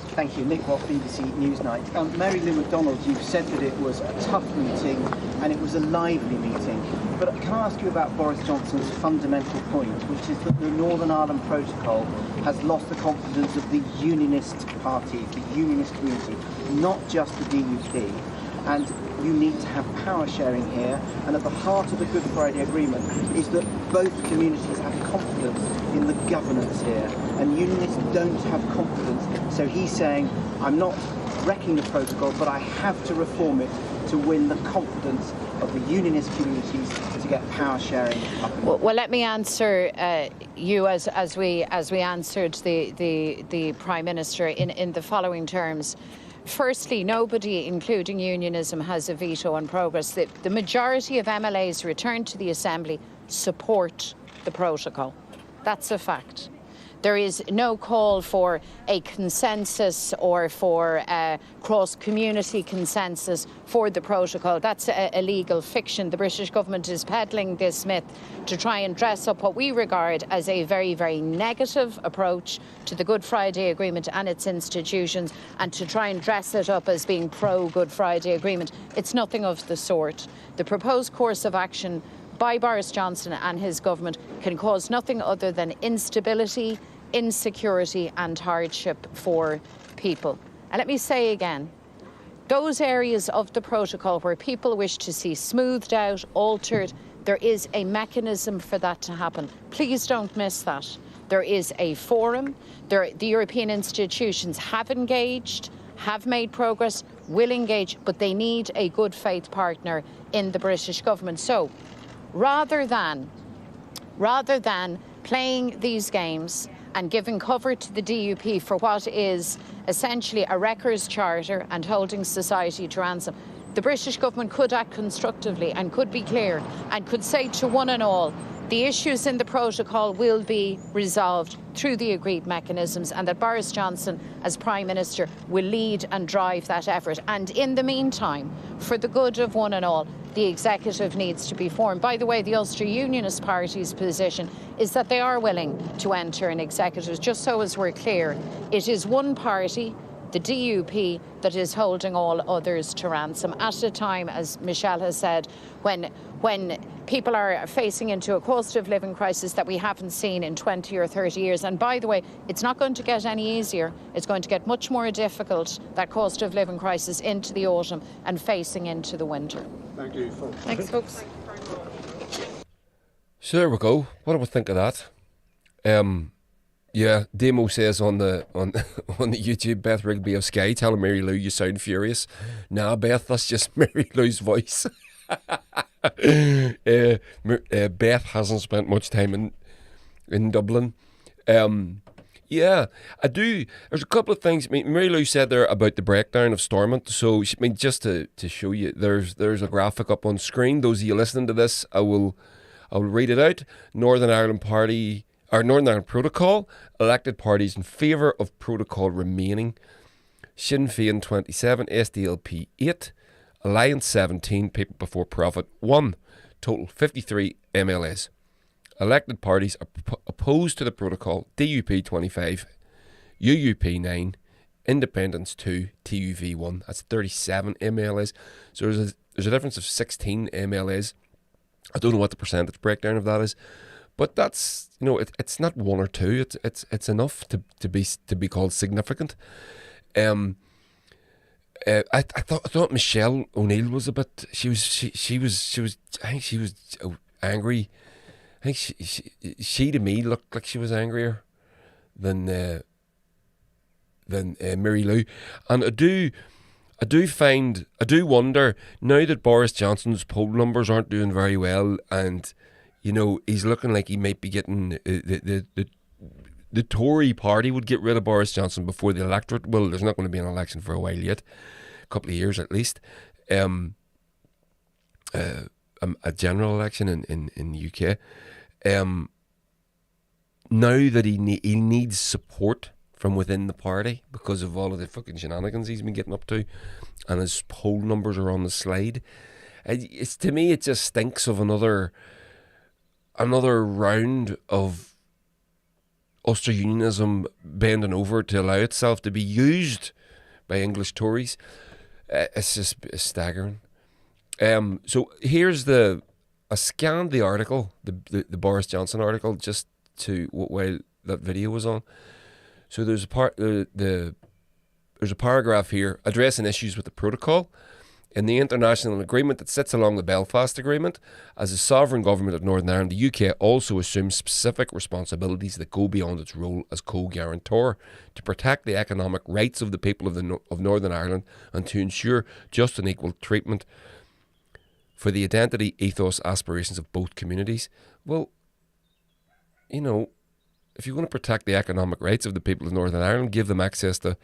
Thank you. Nick Roth, BBC Newsnight. Mary Lou McDonald, you've said that it was a tough meeting and it was a lively meeting. But can I ask you about Boris Johnson's fundamental point, which is that the Northern Ireland Protocol has lost the confidence of the Unionist parties, the Unionist community, not just the DUP. And you need to have power sharing here. And at the heart of the Good Friday Agreement is that both communities have confidence in the governance here. And Unionists don't have confidence. So he's saying, I'm not wrecking the protocol, but I have to reform it to win the confidence of the Unionist communities to get power sharing up. Well, let me answer you as we answered the Prime Minister in the following terms. Firstly, nobody, including unionism, has a veto on progress. The majority of MLAs returned to the Assembly support the protocol. That's a fact. There is no call for a consensus or for a cross-community consensus for the protocol. That's a legal fiction. The British government is peddling this myth to try and dress up what we regard as a very, very negative approach to the Good Friday Agreement and its institutions, and to try and dress it up as being pro-Good Friday Agreement. It's nothing of the sort. The proposed course of action by Boris Johnson and his government can cause nothing other than instability, insecurity and hardship for people. And let me say again, those areas of the protocol where people wish to see smoothed out, altered, there is a mechanism for that to happen. Please don't miss that. There is a forum. The European institutions have engaged, have made progress, will engage, but they need a good faith partner in the British government. So rather than playing these games and giving cover to the DUP for what is essentially a wreckers charter and holding society to ransom. The British government could act constructively and could be clear and could say to one and all, the issues in the protocol will be resolved through the agreed mechanisms, and that Boris Johnson, as Prime Minister, will lead and drive that effort. And in the meantime, for the good of one and all, the executive needs to be formed. By the way, the Ulster Unionist Party's position is that they are willing to enter an executive. Just so as we're clear, it is one party, the DUP, that is holding all others to ransom at a time, as Michelle has said, when people are facing into a cost of living crisis that we haven't seen in 20 or 30 years. And by the way, it's not going to get any easier. It's going to get much more difficult, that cost of living crisis, into the autumn and facing into the winter. Thank you, folks. Thanks, folks. So there we go. What do we think of that? Yeah, Damo says on the on the YouTube, Beth Rigby of Sky, telling Mary Lou you sound furious. Nah, Beth, that's just Mary Lou's voice. Beth hasn't spent much time in Dublin. Yeah, I do. There's a couple of things. I mean, Mary Lou said there about the breakdown of Stormont. So, I mean, just to show you, there's a graphic up on screen. Those of you listening to this, I'll read it out. Northern Ireland Protocol, elected parties in favour of protocol remaining. Sinn Féin 27, SDLP 8, Alliance 17, People Before Profit 1, total 53 MLAs. Elected parties are opposed to the protocol, DUP 25, UUP 9, Independents 2, TUV 1. That's 37 MLAs. So there's a difference of 16 MLAs. I don't know what the percentage breakdown of that is, but that's, you know, it's not one or two. It's enough to be called significant. I thought Michelle O'Neill was a bit. She was. I think she was angry. I think she to me looked like she was angrier than Mary Lou, and I do wonder now that Boris Johnson's poll numbers aren't doing very well, and you know he's looking like he might be getting the Tory party would get rid of Boris Johnson before the electorate. Well, there's not going to be an election for a while yet, a couple of years at least. A general election in the UK. Now that he needs support from within the party because of all of the fucking shenanigans he's been getting up to, and his poll numbers are on the slide. It's, to me, it just stinks of another round of Ulster Unionism bending over to allow itself to be used by English Tories. It's just staggering. So here's I scanned the article, the Boris Johnson article, just while that video was on. So there's there's a paragraph here addressing issues with the protocol. In the international agreement that sits along the Belfast Agreement, as a sovereign government of Northern Ireland, the UK also assumes specific responsibilities that go beyond its role as co-guarantor to protect the economic rights of the people of Northern Ireland and to ensure just and equal treatment for the identity, ethos, aspirations of both communities. Well, you know, if you want to protect the economic rights of the people of Northern Ireland, give them access to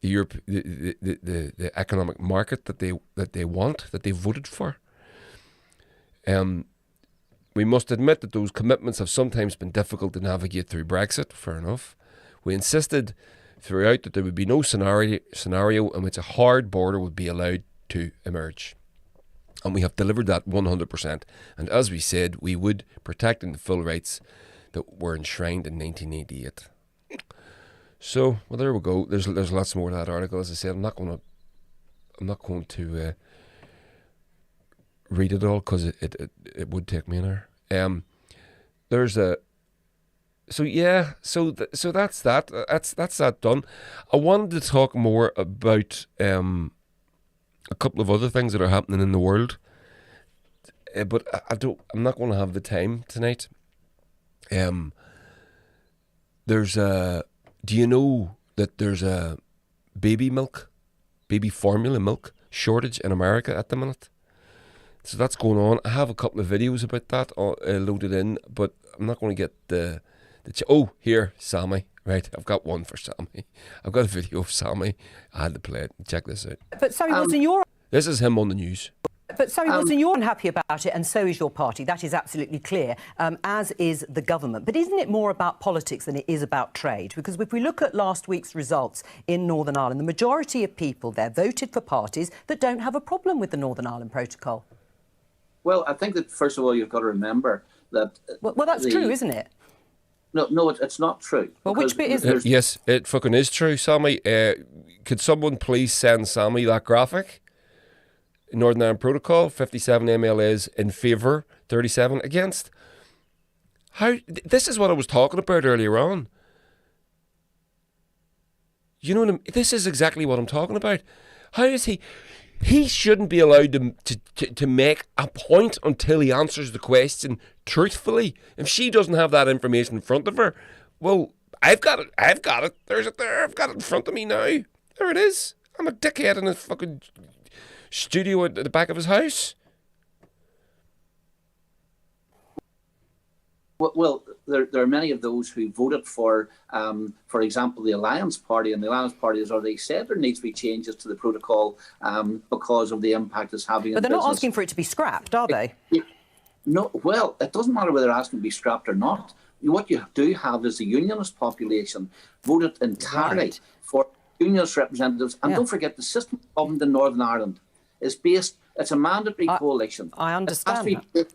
the economic market that they want, that they voted for. We must admit that those commitments have sometimes been difficult to navigate through Brexit. Fair enough. We insisted throughout that there would be no scenario in which a hard border would be allowed to emerge. And we have delivered that 100%. And as we said, we would protect the full rights that were enshrined in 1988. So, well, there we go. There's lots more to that article. As I said, I'm not going to read it all because it would take me an hour. So that's that. That's that done. I wanted to talk more about a couple of other things that are happening in the world, but I'm not going to have the time tonight. Do you know that there's a baby formula milk shortage in America at the minute? So that's going on. I have a couple of videos about that loaded in, but I'm not going to get the Oh, here, Sammy. Right, I've got one for Sammy. I've got a video of Sammy. I had to play it. Check this out. But Sammy, wasn't your... This is him on the news. But Sammy, wasn't you unhappy about it, and so is your party. That is absolutely clear, as is the government. But isn't it more about politics than it is about trade? Because if we look at last week's results in Northern Ireland, the majority of people there voted for parties that don't have a problem with the Northern Ireland Protocol. Well, I think that, first of all, you've got to remember that... Well, that's true, isn't it? No, it's not true. Well, which bit is it? Yes, it fucking is true, Sammy. Could someone please send Sammy that graphic? Northern Ireland Protocol, 57 MLAs in favour, 37 against. This is what I was talking about earlier on. You know what this is exactly what I'm talking about. How is he... He shouldn't be allowed to make a point until he answers the question truthfully. If she doesn't have that information in front of her, well, I've got it. There's it there. I've got it in front of me now. There it is. I'm a dickhead in a fucking studio at the back of his house. Well, there are many of those who voted for example, the Alliance Party, and the Alliance Party has already said there needs to be changes to the protocol because of the impact it's having. But they're not asking for it to be scrapped, are they? No. Well, it doesn't matter whether they're asking to be scrapped or not. What you do have is the unionist population voted entirely for unionist representatives, and don't forget the system of government in Northern Ireland is based. It's a mandatory coalition. I understand that.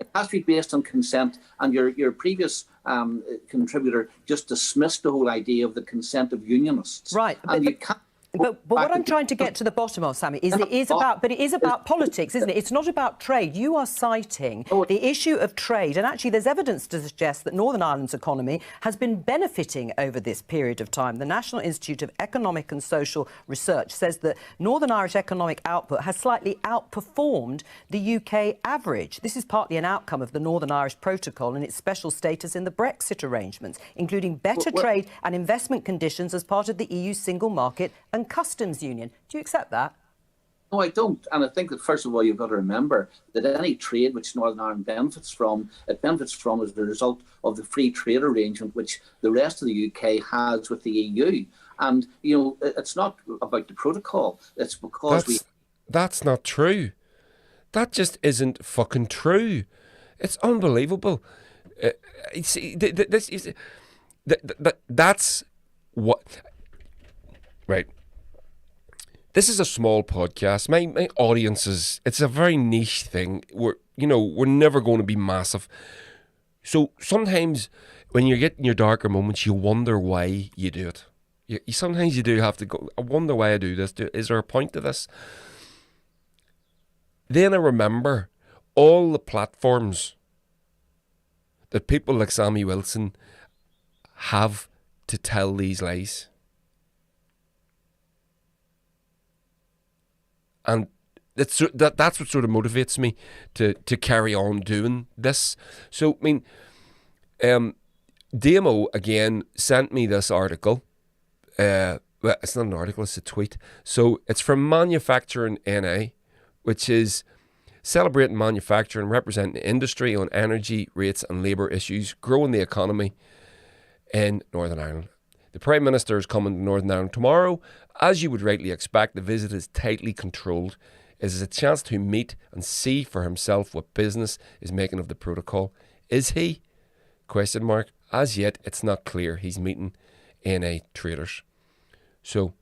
It has to be based on consent, and your previous contributor just dismissed the whole idea of the consent of unionists. Right, and you can't. But what I'm trying to get to the bottom of, Sammy, is it is about politics, isn't it? It's not about trade. You are citing the issue of trade, and actually there's evidence to suggest that Northern Ireland's economy has been benefiting over this period of time. The National Institute of Economic and Social Research says that Northern Irish economic output has slightly outperformed the UK average. This is partly an outcome of the Northern Irish Protocol and its special status in the Brexit arrangements, including better trade and investment conditions as part of the EU's single market and customs union. Do you accept that? No, I don't. And I think that, first of all, you've got to remember that any trade which Northern Ireland benefits from as a result of the free trade arrangement which the rest of the UK has with the EU. And, you know, it's not about the protocol. It's because That's not true. That just isn't fucking true. It's unbelievable. That's what... Right. This is a small podcast. My audience it's a very niche thing. We're never going to be massive. So sometimes when you're getting your darker moments, you wonder why you do it. Sometimes you do have to go, I wonder why I do this. Is there a point to this? Then I remember all the platforms that people like Sammy Wilson have to tell these lies. And that's what sort of motivates me to carry on doing this. So, I mean, DMO, again, sent me this article. Well, it's not an article, it's a tweet. So it's from Manufacturing NA, which is celebrating manufacturing, representing the industry on energy, rates and labour issues, growing the economy in Northern Ireland. The Prime Minister is coming to Northern Ireland tomorrow. As you would rightly expect, the visit is tightly controlled. It is a chance to meet and see for himself what business is making of the protocol. Is he? ? As yet, it's not clear he's meeting NA traders. So,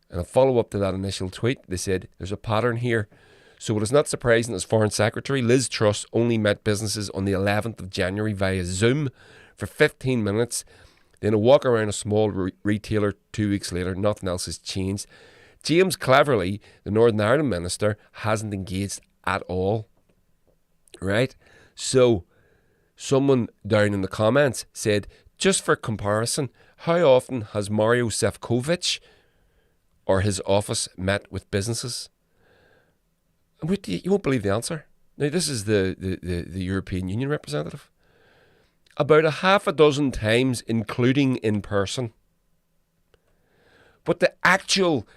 in a follow-up to that initial tweet, they said, there's a pattern here. So it is not surprising as Foreign Secretary, Liz Truss only met businesses on the 11th of January via Zoom for 15 minutes. Then a walk around a small retailer 2 weeks later, nothing else has changed. James Cleverly, the Northern Ireland Minister, hasn't engaged at all. Right? So, someone down in the comments said, just for comparison, how often has Mario Sefcovic or his office met with businesses? You won't believe the answer. Now, this is the European Union representative. About a half a dozen times, including in person. But the actual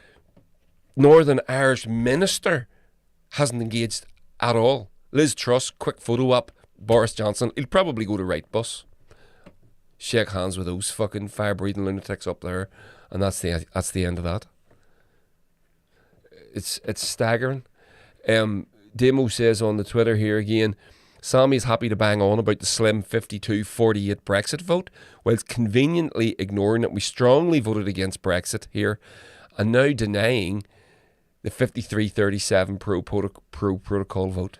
Northern Irish minister hasn't engaged at all. Liz Truss, quick photo op. Boris Johnson, he'll probably go to right bus. shake hands with those fucking fire-breathing lunatics up there, and that's the end of that. It's staggering. Demo says on the Twitter here again, Sammy's happy to bang on about the slim 52-48 Brexit vote, whilst conveniently ignoring that we strongly voted against Brexit here, and now denying the 53-37 pro-protocol vote.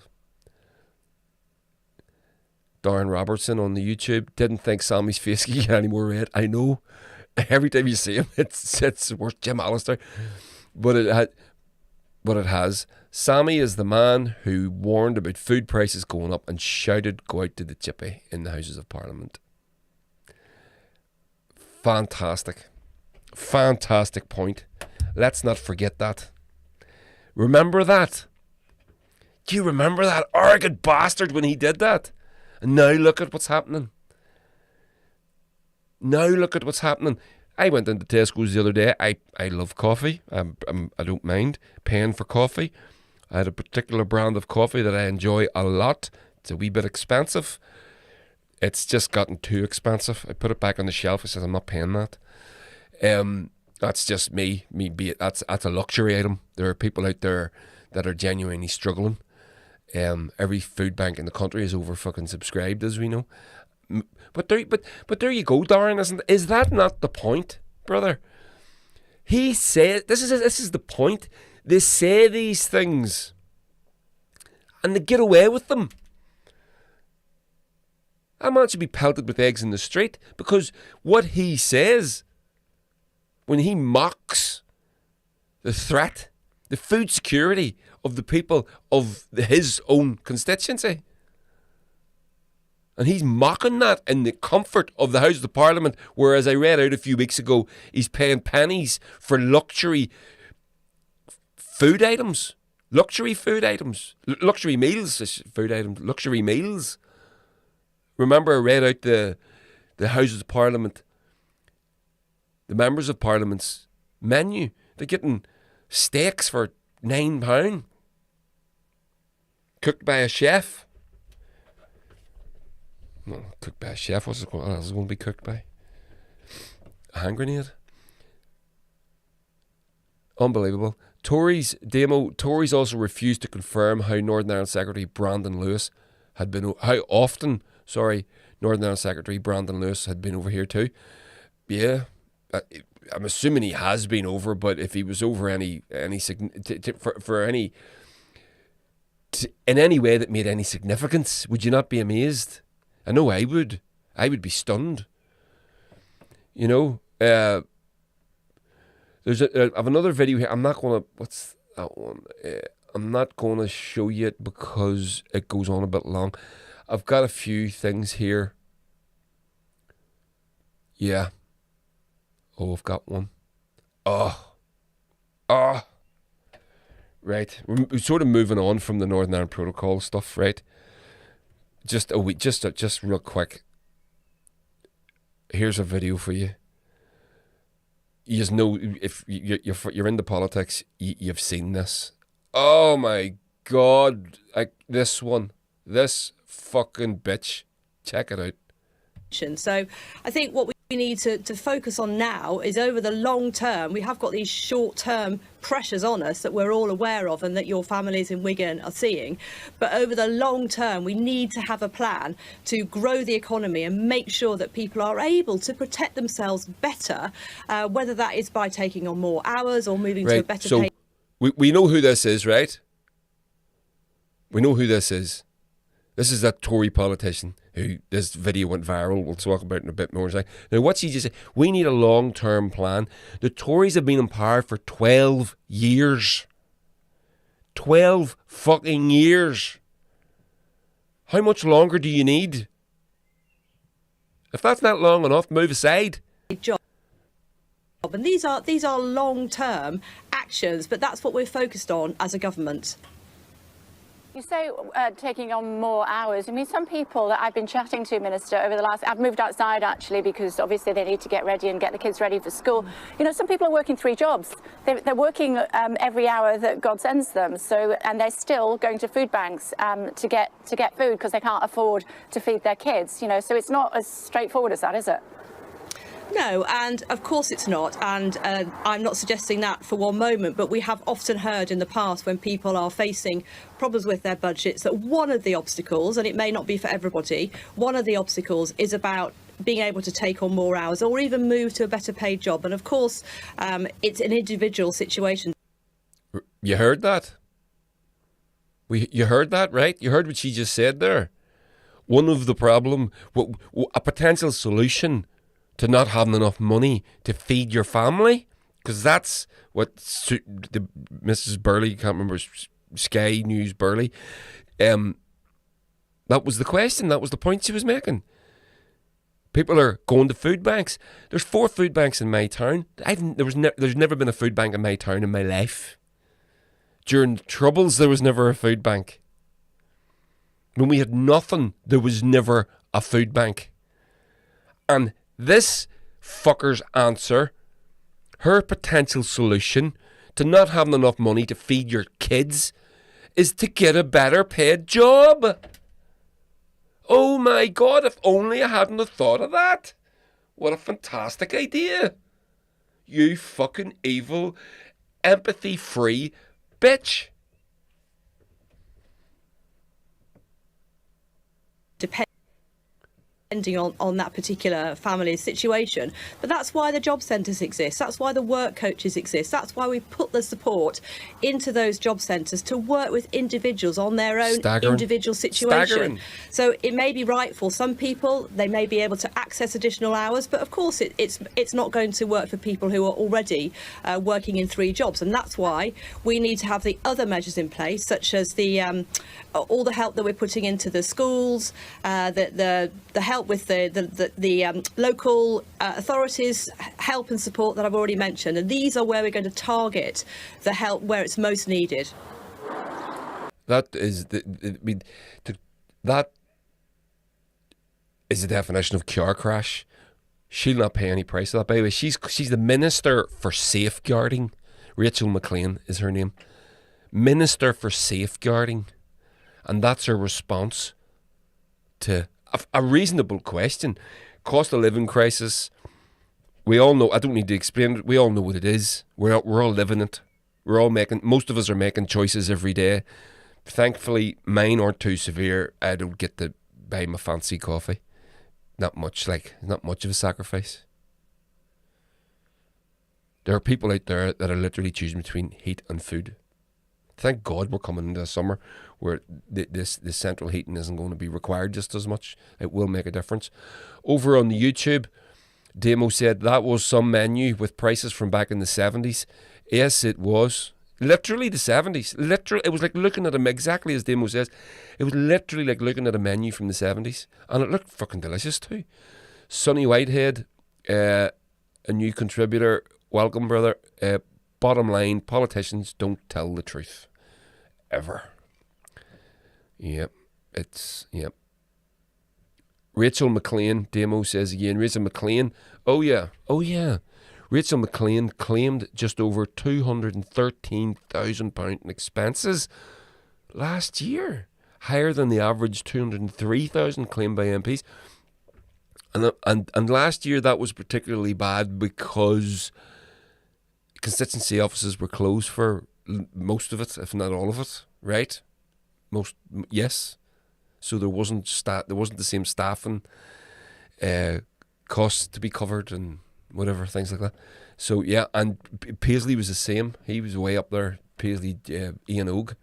Darren Robertson on the YouTube, didn't think Sammy's face could get any more red. I know. Every time you see him, it's worse. Jim Allister. But it has. Sammy is the man who warned about food prices going up and shouted, "Go out to the chippy" in the Houses of Parliament. Fantastic. Fantastic point. Let's not forget that. Remember that. Do you remember that arrogant bastard when he did that? And now look at what's happening. Now look at what's happening. I went into Tesco's the other day. I love coffee. I don't mind paying for coffee. I had a particular brand of coffee that I enjoy a lot. It's a wee bit expensive. It's just gotten too expensive. I put it back on the shelf. I said, I'm not paying that. That's just me. That's a luxury item. There are people out there that are genuinely struggling. Every food bank in the country is over fucking subscribed, as we know. But there you go, Darren. Is that not the point, brother? He said this is the point. They say these things, and they get away with them. That man should be pelted with eggs in the street, because what he says, when he mocks the threat, the food security of the people of his own constituency, and he's mocking that in the comfort of the House of Parliament, whereas I read out a few weeks ago, he's paying pennies for luxury food items. Luxury food items. Luxury meals. Food items. Luxury meals. Remember, I read out the Houses of Parliament, the members of Parliament's menu. They're getting steaks for £9, cooked by a chef. No, cooked by a chef. What's it going to be cooked by? A hand grenade. Unbelievable. Tories also refused to confirm how Northern Ireland Secretary Brandon Lewis had been. Northern Ireland Secretary Brandon Lewis had been over here too. Yeah, I'm assuming he has been over, but if he was over in any way that made any significance, would you not be amazed? I know I would. I would be stunned. You know, I have another video here. I'm not gonna. What's that one? I'm not gonna show you it because it goes on a bit long. I've got a few things here. Yeah. Oh, I've got one. Right. We're sort of moving on from the Northern Ireland Protocol stuff, right? Just real quick. Here's a video for you. You just know, if you're into politics, you've seen this. Oh my God! This fucking bitch. Check it out. So I think what we need to focus on now is, over the long term, we have got these short-term pressures on us that we're all aware of and that your families in Wigan are seeing. But over the long term, we need to have a plan to grow the economy and make sure that people are able to protect themselves better, whether that is by taking on more hours or moving to a better pay. We know who this is, right? We know who this is. This is that Tory politician who this video went viral. We'll talk about it in a bit more. Now, what's he just say? We need a long-term plan. The Tories have been in power for 12 years. 12 fucking years. How much longer do you need? If that's not long enough, move aside. Job. And these are long-term actions, but that's what we're focused on as a government. You say taking on more hours. I mean, some people that I've been chatting to, Minister, over the last... I've moved outside, actually, because obviously they need to get ready and get the kids ready for school. You know, some people are working 3 jobs. They're working every hour that God sends them. So, and they're still going to food banks to get food because they can't afford to feed their kids. You know, so it's not as straightforward as that, is it? No, and of course it's not, and I'm not suggesting that for one moment, but we have often heard in the past when people are facing problems with their budgets that one of the obstacles, and it may not be for everybody, one of the obstacles is about being able to take on more hours or even move to a better paid job. And of course, it's an individual situation. You heard that? You heard that, right? You heard what she just said there. One of the problem, a potential solution to not having enough money to feed your family, because that's what the Mrs. Burley, can't remember, Sky News Burley, that was the question, that was the point she was making. People are going to food banks. There's 4 food banks in my town. There's never been a food bank in my town in my life. During the Troubles, there was never a food bank. When we had nothing, there was never a food bank. And this fucker's answer, her potential solution to not having enough money to feed your kids, is to get a better paid job. Oh my God, if only I hadn't have thought of that. What a fantastic idea. You fucking evil, empathy-free bitch. Depending on that particular family's situation. But that's why the job centres exist. That's why the work coaches exist. That's why we put the support into those job centres to work with individuals on their own individual situation. So it may be right for some people, they may be able to access additional hours, but of course it's not going to work for people who are already working in 3 jobs. And that's why we need to have the other measures in place, such as the all the help that we're putting into the schools, the help with the local authorities, help and support that I've already mentioned. And these are where we're going to target the help where it's most needed. That is that is the definition of car crash. She'll not pay any price for that. By the way, she's the Minister for Safeguarding. Rachel McLean is her name. Minister for Safeguarding. And that's her response to a reasonable question. Cost of living crisis. We all know, I don't need to explain it, we all know what it is. We're all living it. Most of us are making choices every day. Thankfully, mine aren't too severe. I don't get to buy my fancy coffee. Not much of a sacrifice. There are people out there that are literally choosing between heat and food. Thank God we're coming into a summer where this central heating isn't going to be required just as much. It will make a difference. Over on the YouTube, Damo said that was some menu with prices from back in the 70s. Yes, it was. Literally the 70s. It was like looking at exactly as Damo says, it was literally like looking at a menu from the 70s. And it looked fucking delicious too. Sonny Whitehead, a new contributor. Welcome, brother. Bottom line, politicians don't tell the truth. Ever. Yep. Rachel McLean, Damo says again. Rachel McLean. Oh yeah. Rachel McLean claimed just over £213,000 in expenses last year. Higher than the average £203,000 claimed by MPs. And last year that was particularly bad because constituency offices were closed for most of it, if not all of it, right? Yes. So there wasn't the same staffing costs to be covered and whatever, things like that. So yeah, and Paisley was the same. He was way up there. Paisley, Ian Og.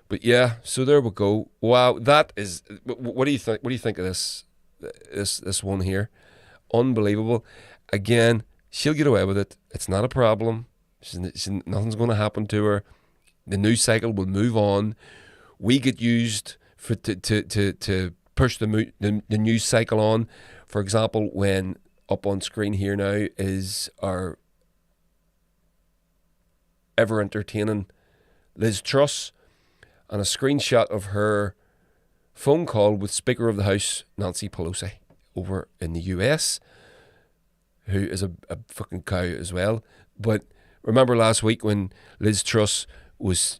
But yeah, so there we go. Wow, that is. What do you think? What do you think of this one here? Unbelievable. Again, she'll get away with it. It's not a problem. Nothing's going to happen to her. The news cycle will move on. We get used to push the news cycle on. For example, when up on screen here now is our ever entertaining Liz Truss. and a screenshot of her phone call with Speaker of the House Nancy Pelosi over in the US, who is a fucking cow as well. But remember last week when Liz Truss was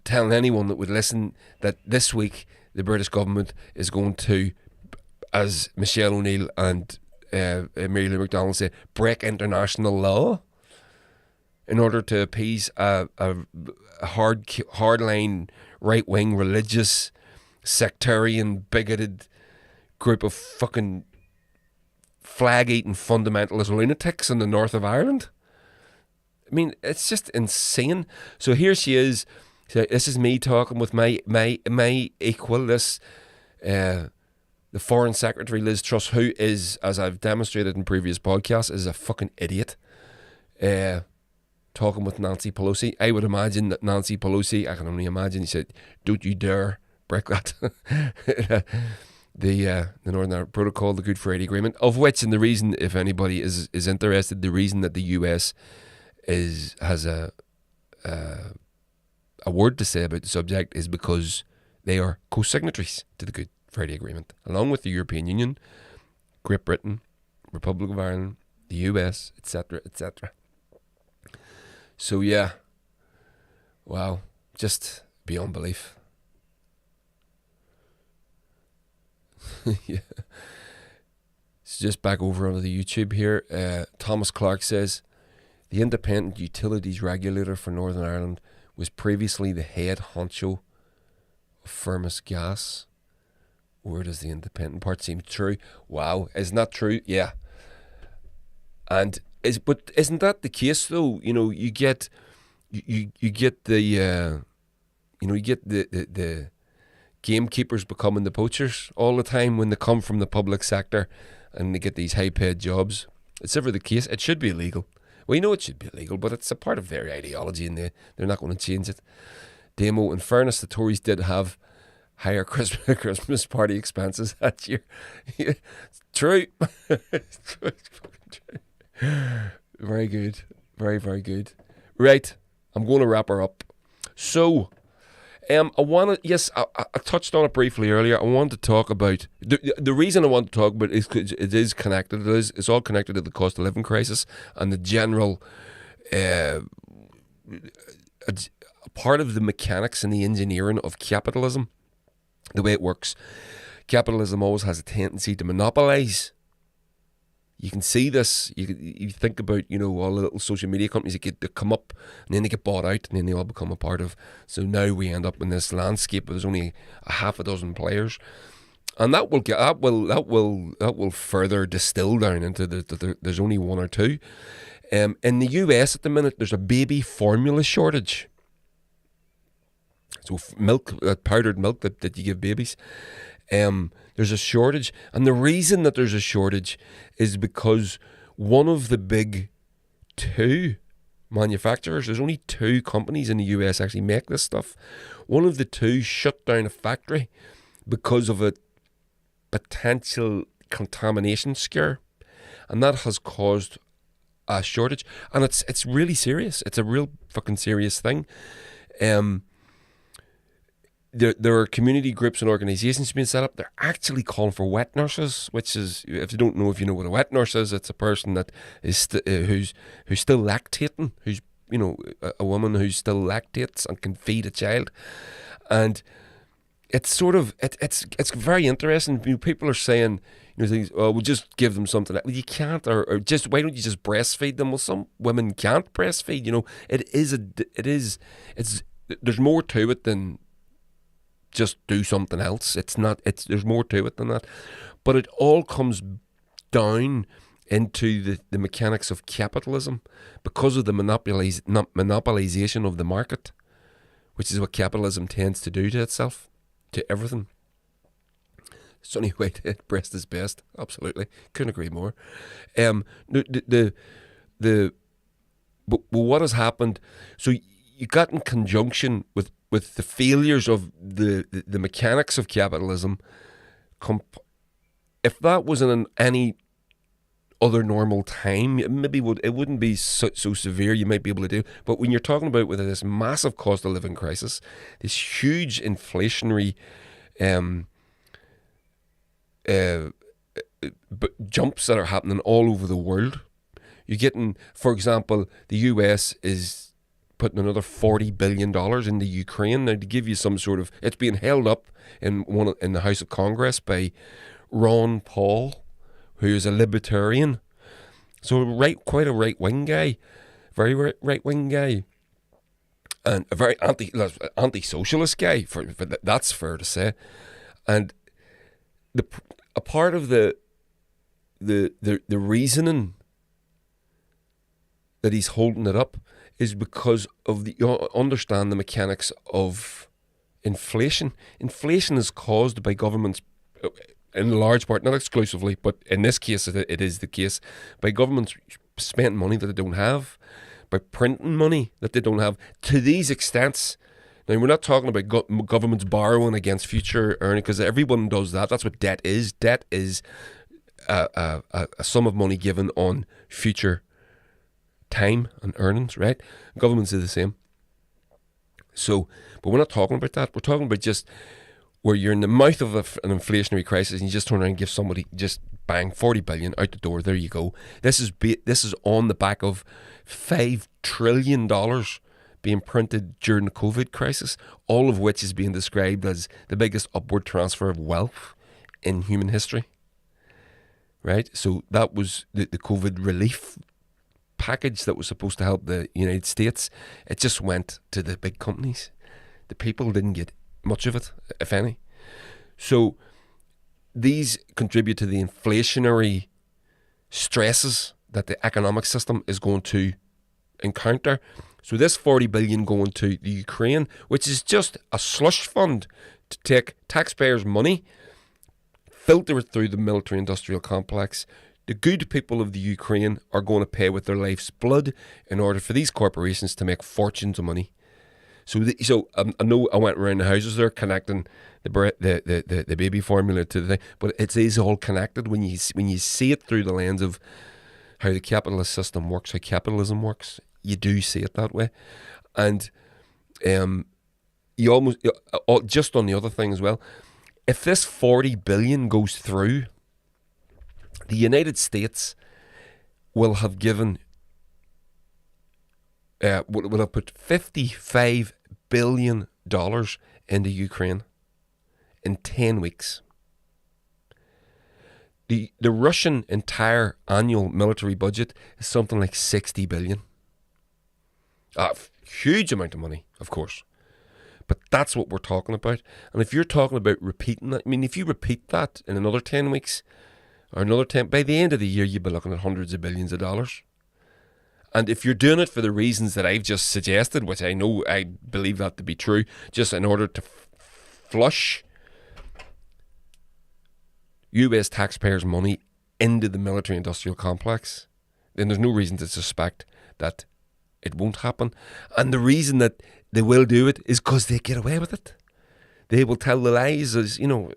telling anyone that would listen that this week the British government is going to, as Michelle O'Neill and Mary Lou McDonald say, break international law in order to appease a hardline, right-wing, religious, sectarian, bigoted group of fucking flag-eating fundamentalist lunatics in the north of Ireland. I mean, it's just insane. So here she is. This is me talking with my equal, the Foreign Secretary Liz Truss, who is, as I've demonstrated in previous podcasts, is a fucking idiot. Talking with Nancy Pelosi. I would imagine that Nancy Pelosi, I can only imagine, he said, "Don't you dare break that." The Northern Ireland Protocol, the Good Friday Agreement, of which, and the reason, if anybody is interested, the reason that the US has a word to say about the subject is because they are co-signatories to the Good Friday Agreement, along with the European Union, Great Britain, Republic of Ireland, the US, etc., etc. So yeah, wow, just beyond belief. Yeah. It's just back over onto the YouTube here. Thomas Clark says, the Independent Utilities Regulator for Northern Ireland was previously the head honcho of Firmus Gas. Where does the independent part seem true? Wow, isn't that true? Yeah. And but isn't that the case though? You know, you get the gamekeepers becoming the poachers all the time when they come from the public sector and they get these high paid jobs. It's ever the case. It should be illegal. We know it should be illegal, but it's a part of their ideology and they're not going to change it. Demo, in fairness, the Tories did have higher Christmas party expenses that year. Yeah, it's true. It's fucking true. Very good. Very, very good. Right. I'm going to wrap her up. So, I touched on it briefly earlier. I want to talk about the reason I want to talk about it is because it is connected. It's all connected to the cost of living crisis and the general a part of the mechanics and the engineering of capitalism. The way it works, capitalism always has a tendency to monopolize. You can see this. You think about, all the little social media companies that come up and then they get bought out and then they all become a part of. So now we end up in this landscape where there's only a half a dozen players, and that will further distill down into there's only one or two. In the US at the minute, there's a baby formula shortage. So milk, powdered milk that you give babies. There's a shortage, and the reason that there's a shortage is because one of the big two manufacturers, there's only two companies in the US actually make this stuff. One of the two shut down a factory because of a potential contamination scare, and that has caused a shortage, and it's really serious. It's a real fucking serious thing. There are community groups and organisations being set up. They're actually calling for wet nurses, which is, if you don't know, if you know what a wet nurse is, it's a person that is who's still lactating, who's a woman who still lactates and can feed a child, and it's sort of it's very interesting. People are saying things. Oh, we'll just give them something. Well, you can't, or just why don't you just breastfeed them? Well, some women can't breastfeed. There's more to it than just do something else. There's more to it than that. But it all comes down into the mechanics of capitalism because of the monopolization of the market, which is what capitalism tends to do to itself, to everything. It's the only way to breast is best. Absolutely. Couldn't agree more. But what has happened, so you got in conjunction with the failures of the mechanics of capitalism, if that was in any other normal time, it wouldn't be so severe. You might be able to do, but when you're talking about with this massive cost of living crisis, this huge inflationary jumps that are happening all over the world, you're getting, for example, the US is putting another $40 billion into Ukraine. Now, to give you some sort of, it's being held up in the House of Congress by Ron Paul, who is a libertarian, so quite a right-wing guy, very right-wing guy, and a very anti-socialist guy. That's fair to say. And a part of the reasoning that he's holding it up is because of understand the mechanics of inflation. Inflation is caused by governments, in large part, not exclusively, but in this case it is the case, by governments spending money that they don't have, by printing money that they don't have, to these extents. Now, we're not talking about governments borrowing against future earning, because everyone does that. That's what debt is. Debt is a sum of money given on future time and earnings, right? Governments do the same. So, but we're not talking about that. We're talking about just where you're in the mouth of an inflationary crisis and you just turn around and give somebody, just bang, 40 billion out the door. There you go. This is on the back of $5 trillion being printed during the COVID crisis, all of which is being described as the biggest upward transfer of wealth in human history. Right? So that was the COVID relief package that was supposed to help the United States. It just went to the big companies. The people didn't get much of it, if any. So these contribute to the inflationary stresses that the economic system is going to encounter. So this 40 billion going to the Ukraine, which is just a slush fund to take taxpayers' money, filter it through the military-industrial complex. The good people of the Ukraine are going to pay with their life's blood in order for these corporations to make fortunes of money. So I know I went around the houses there connecting the baby formula to the thing, but it is all connected when you see it through the lens of how the capitalist system works, how capitalism works. You do see it that way, and you almost just on the other thing as well. If this 40 billion goes through, the United States will have given. Will have put $55 billion into Ukraine in 10 weeks. The Russian entire annual military budget is something like 60 billion. A huge amount of money, of course. But that's what we're talking about. And if you're talking about repeating that, I mean, if you repeat that in another 10 weeks or another 10, by the end of the year, you'd be looking at hundreds of billions of dollars. And if you're doing it for the reasons that I've just suggested, which I know I believe that to be true, just in order to flush US taxpayers' money into the military-industrial complex, then there's no reason to suspect that it won't happen. And the reason that they will do it is because they get away with it. They will tell the lies, as you know.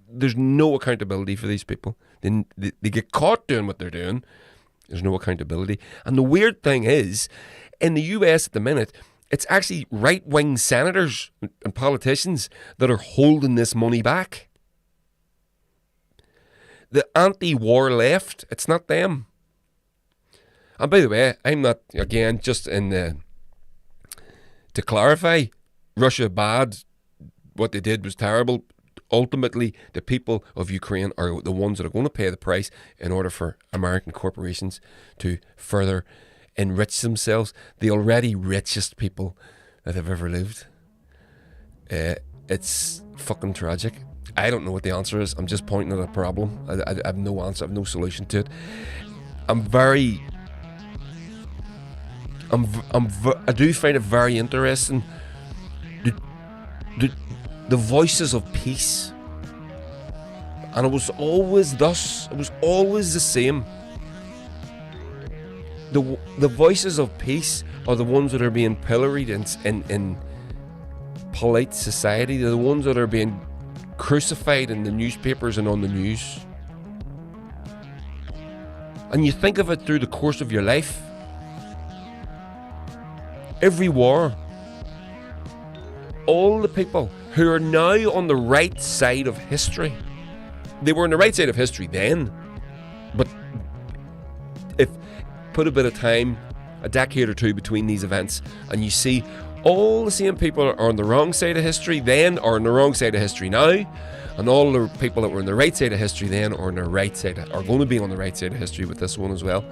There's no accountability for these people. They get caught doing what they're doing. There's no accountability. And the weird thing is, in the US at the minute, it's actually right-wing senators and politicians that are holding this money back. The anti-war left, it's not them. And by the way, I'm not, again, just to clarify, Russia bad, what they did was terrible. Ultimately, the people of Ukraine are the ones that are going to pay the price in order for American corporations to further enrich themselves. The already richest people that have ever lived. It's fucking tragic. I don't know what the answer is. I'm just pointing at a problem. I have no answer. I have no solution to it. I do find it very interesting. The voices of peace, and it was always thus. It was always the same. The voices of peace are the ones that are being pilloried in polite society. They're the ones that are being crucified in the newspapers and on the news. and you think of it through the course of your life, every war, all the people who are now on the right side of history, they were on the right side of history then, but if put a bit of time, a decade or two between these events, and you see all the same people are on the wrong side of history then are on the wrong side of history now, and all the people that were on the right side of history then are on the right side, are going to be on the right side of history with this one as well.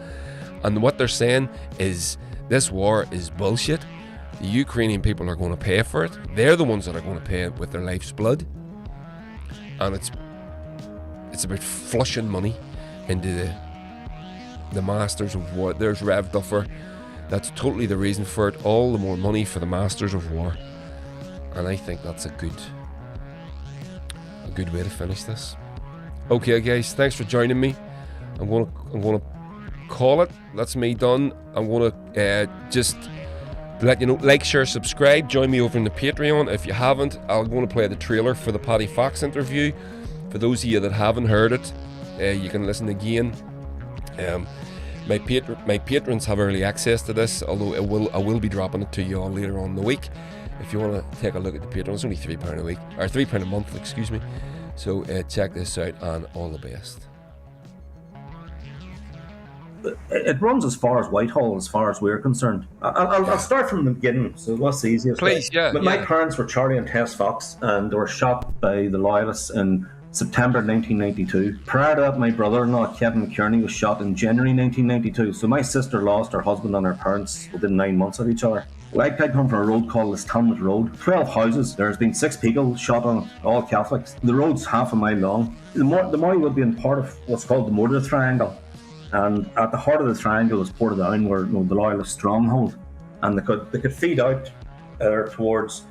And what they're saying is this war is bullshit. The Ukrainian people are going to pay for it. They're the ones that are going to pay it with their life's blood. And it's about flushing money into the masters of war. There's Rev Duffer. That's totally the reason for it. All the more money for the masters of war. And I think that's a good way to finish this. Okay, guys, thanks for joining me. I'm gonna call it. That's me done. I'm gonna just let you know, like, share, subscribe. Join me over in the Patreon if you haven't. I'm going to play the trailer for the Paddy Fox interview. For those of you that haven't heard it, you can listen again. My patrons have early access to this, although I will be dropping it to you all later on in the week. If you want to take a look at the Patreon, it's only £3 a week, or £3 a month, excuse me. So check this out, and all the best. It runs as far as Whitehall, as far as we're concerned. I'll start from the beginning, so what's the easiest way? Please, yeah. My parents were Charlie and Tess Fox, and they were shot by the Loyalists in September 1992. Prior to that, my brother-in-law, Kevin McKierney, was shot in January 1992. So my sister lost her husband and her parents within 9 months of each other. I come from a road called Listamlet Road. 12 houses. There's been 6 people shot on it, all Catholics. The road's half a mile long. The Moy would be in part of what's called the Motor Triangle. And at the heart of the triangle was Portadown, where the Loyalist stronghold, and they could feed out towards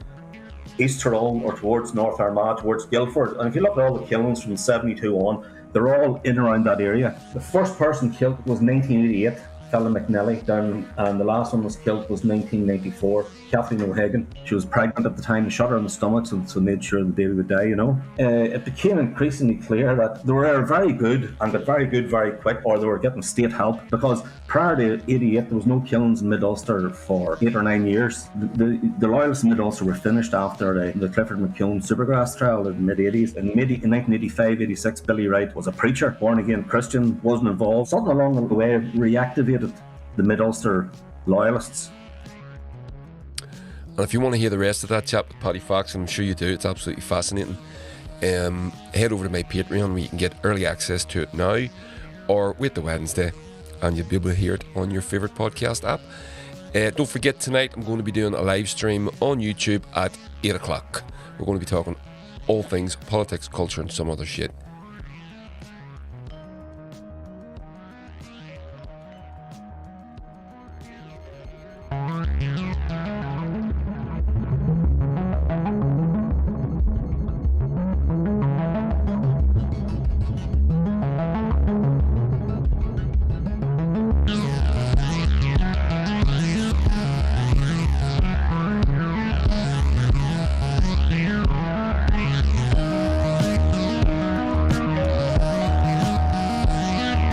East Tyrone or towards North Armagh, towards Guildford. And if you look at all the killings from 72 on, they're all in around that area. The first person killed was 1988, fella McNelly down, and the last one was killed was 1994, Kathleen O'Hagan. She was pregnant at the time, shot her in the stomach, so made sure the baby would die, It became increasingly clear that they were very good, and got very good very quick, or they were getting state help, because prior to 88 there was no killings in Mid-Ulster for 8 or 9 years. The Loyalists in Mid-Ulster were finished after the Clifford McKeown Supergrass trial in the mid-80s. In 1985-86, Billy Wright was a preacher, born-again Christian, wasn't involved. Something along the way reactivated the Mid-Ulster Loyalists. And if you want to hear the rest of that chat with Paddy Fox, and I'm sure you do, it's absolutely fascinating, head over to my Patreon where you can get early access to it now, or wait till Wednesday and you'll be able to hear it on your favourite podcast app. Don't forget, tonight I'm going to be doing a live stream on YouTube at 8 o'clock. We're going to be talking all things politics, culture and some other shit.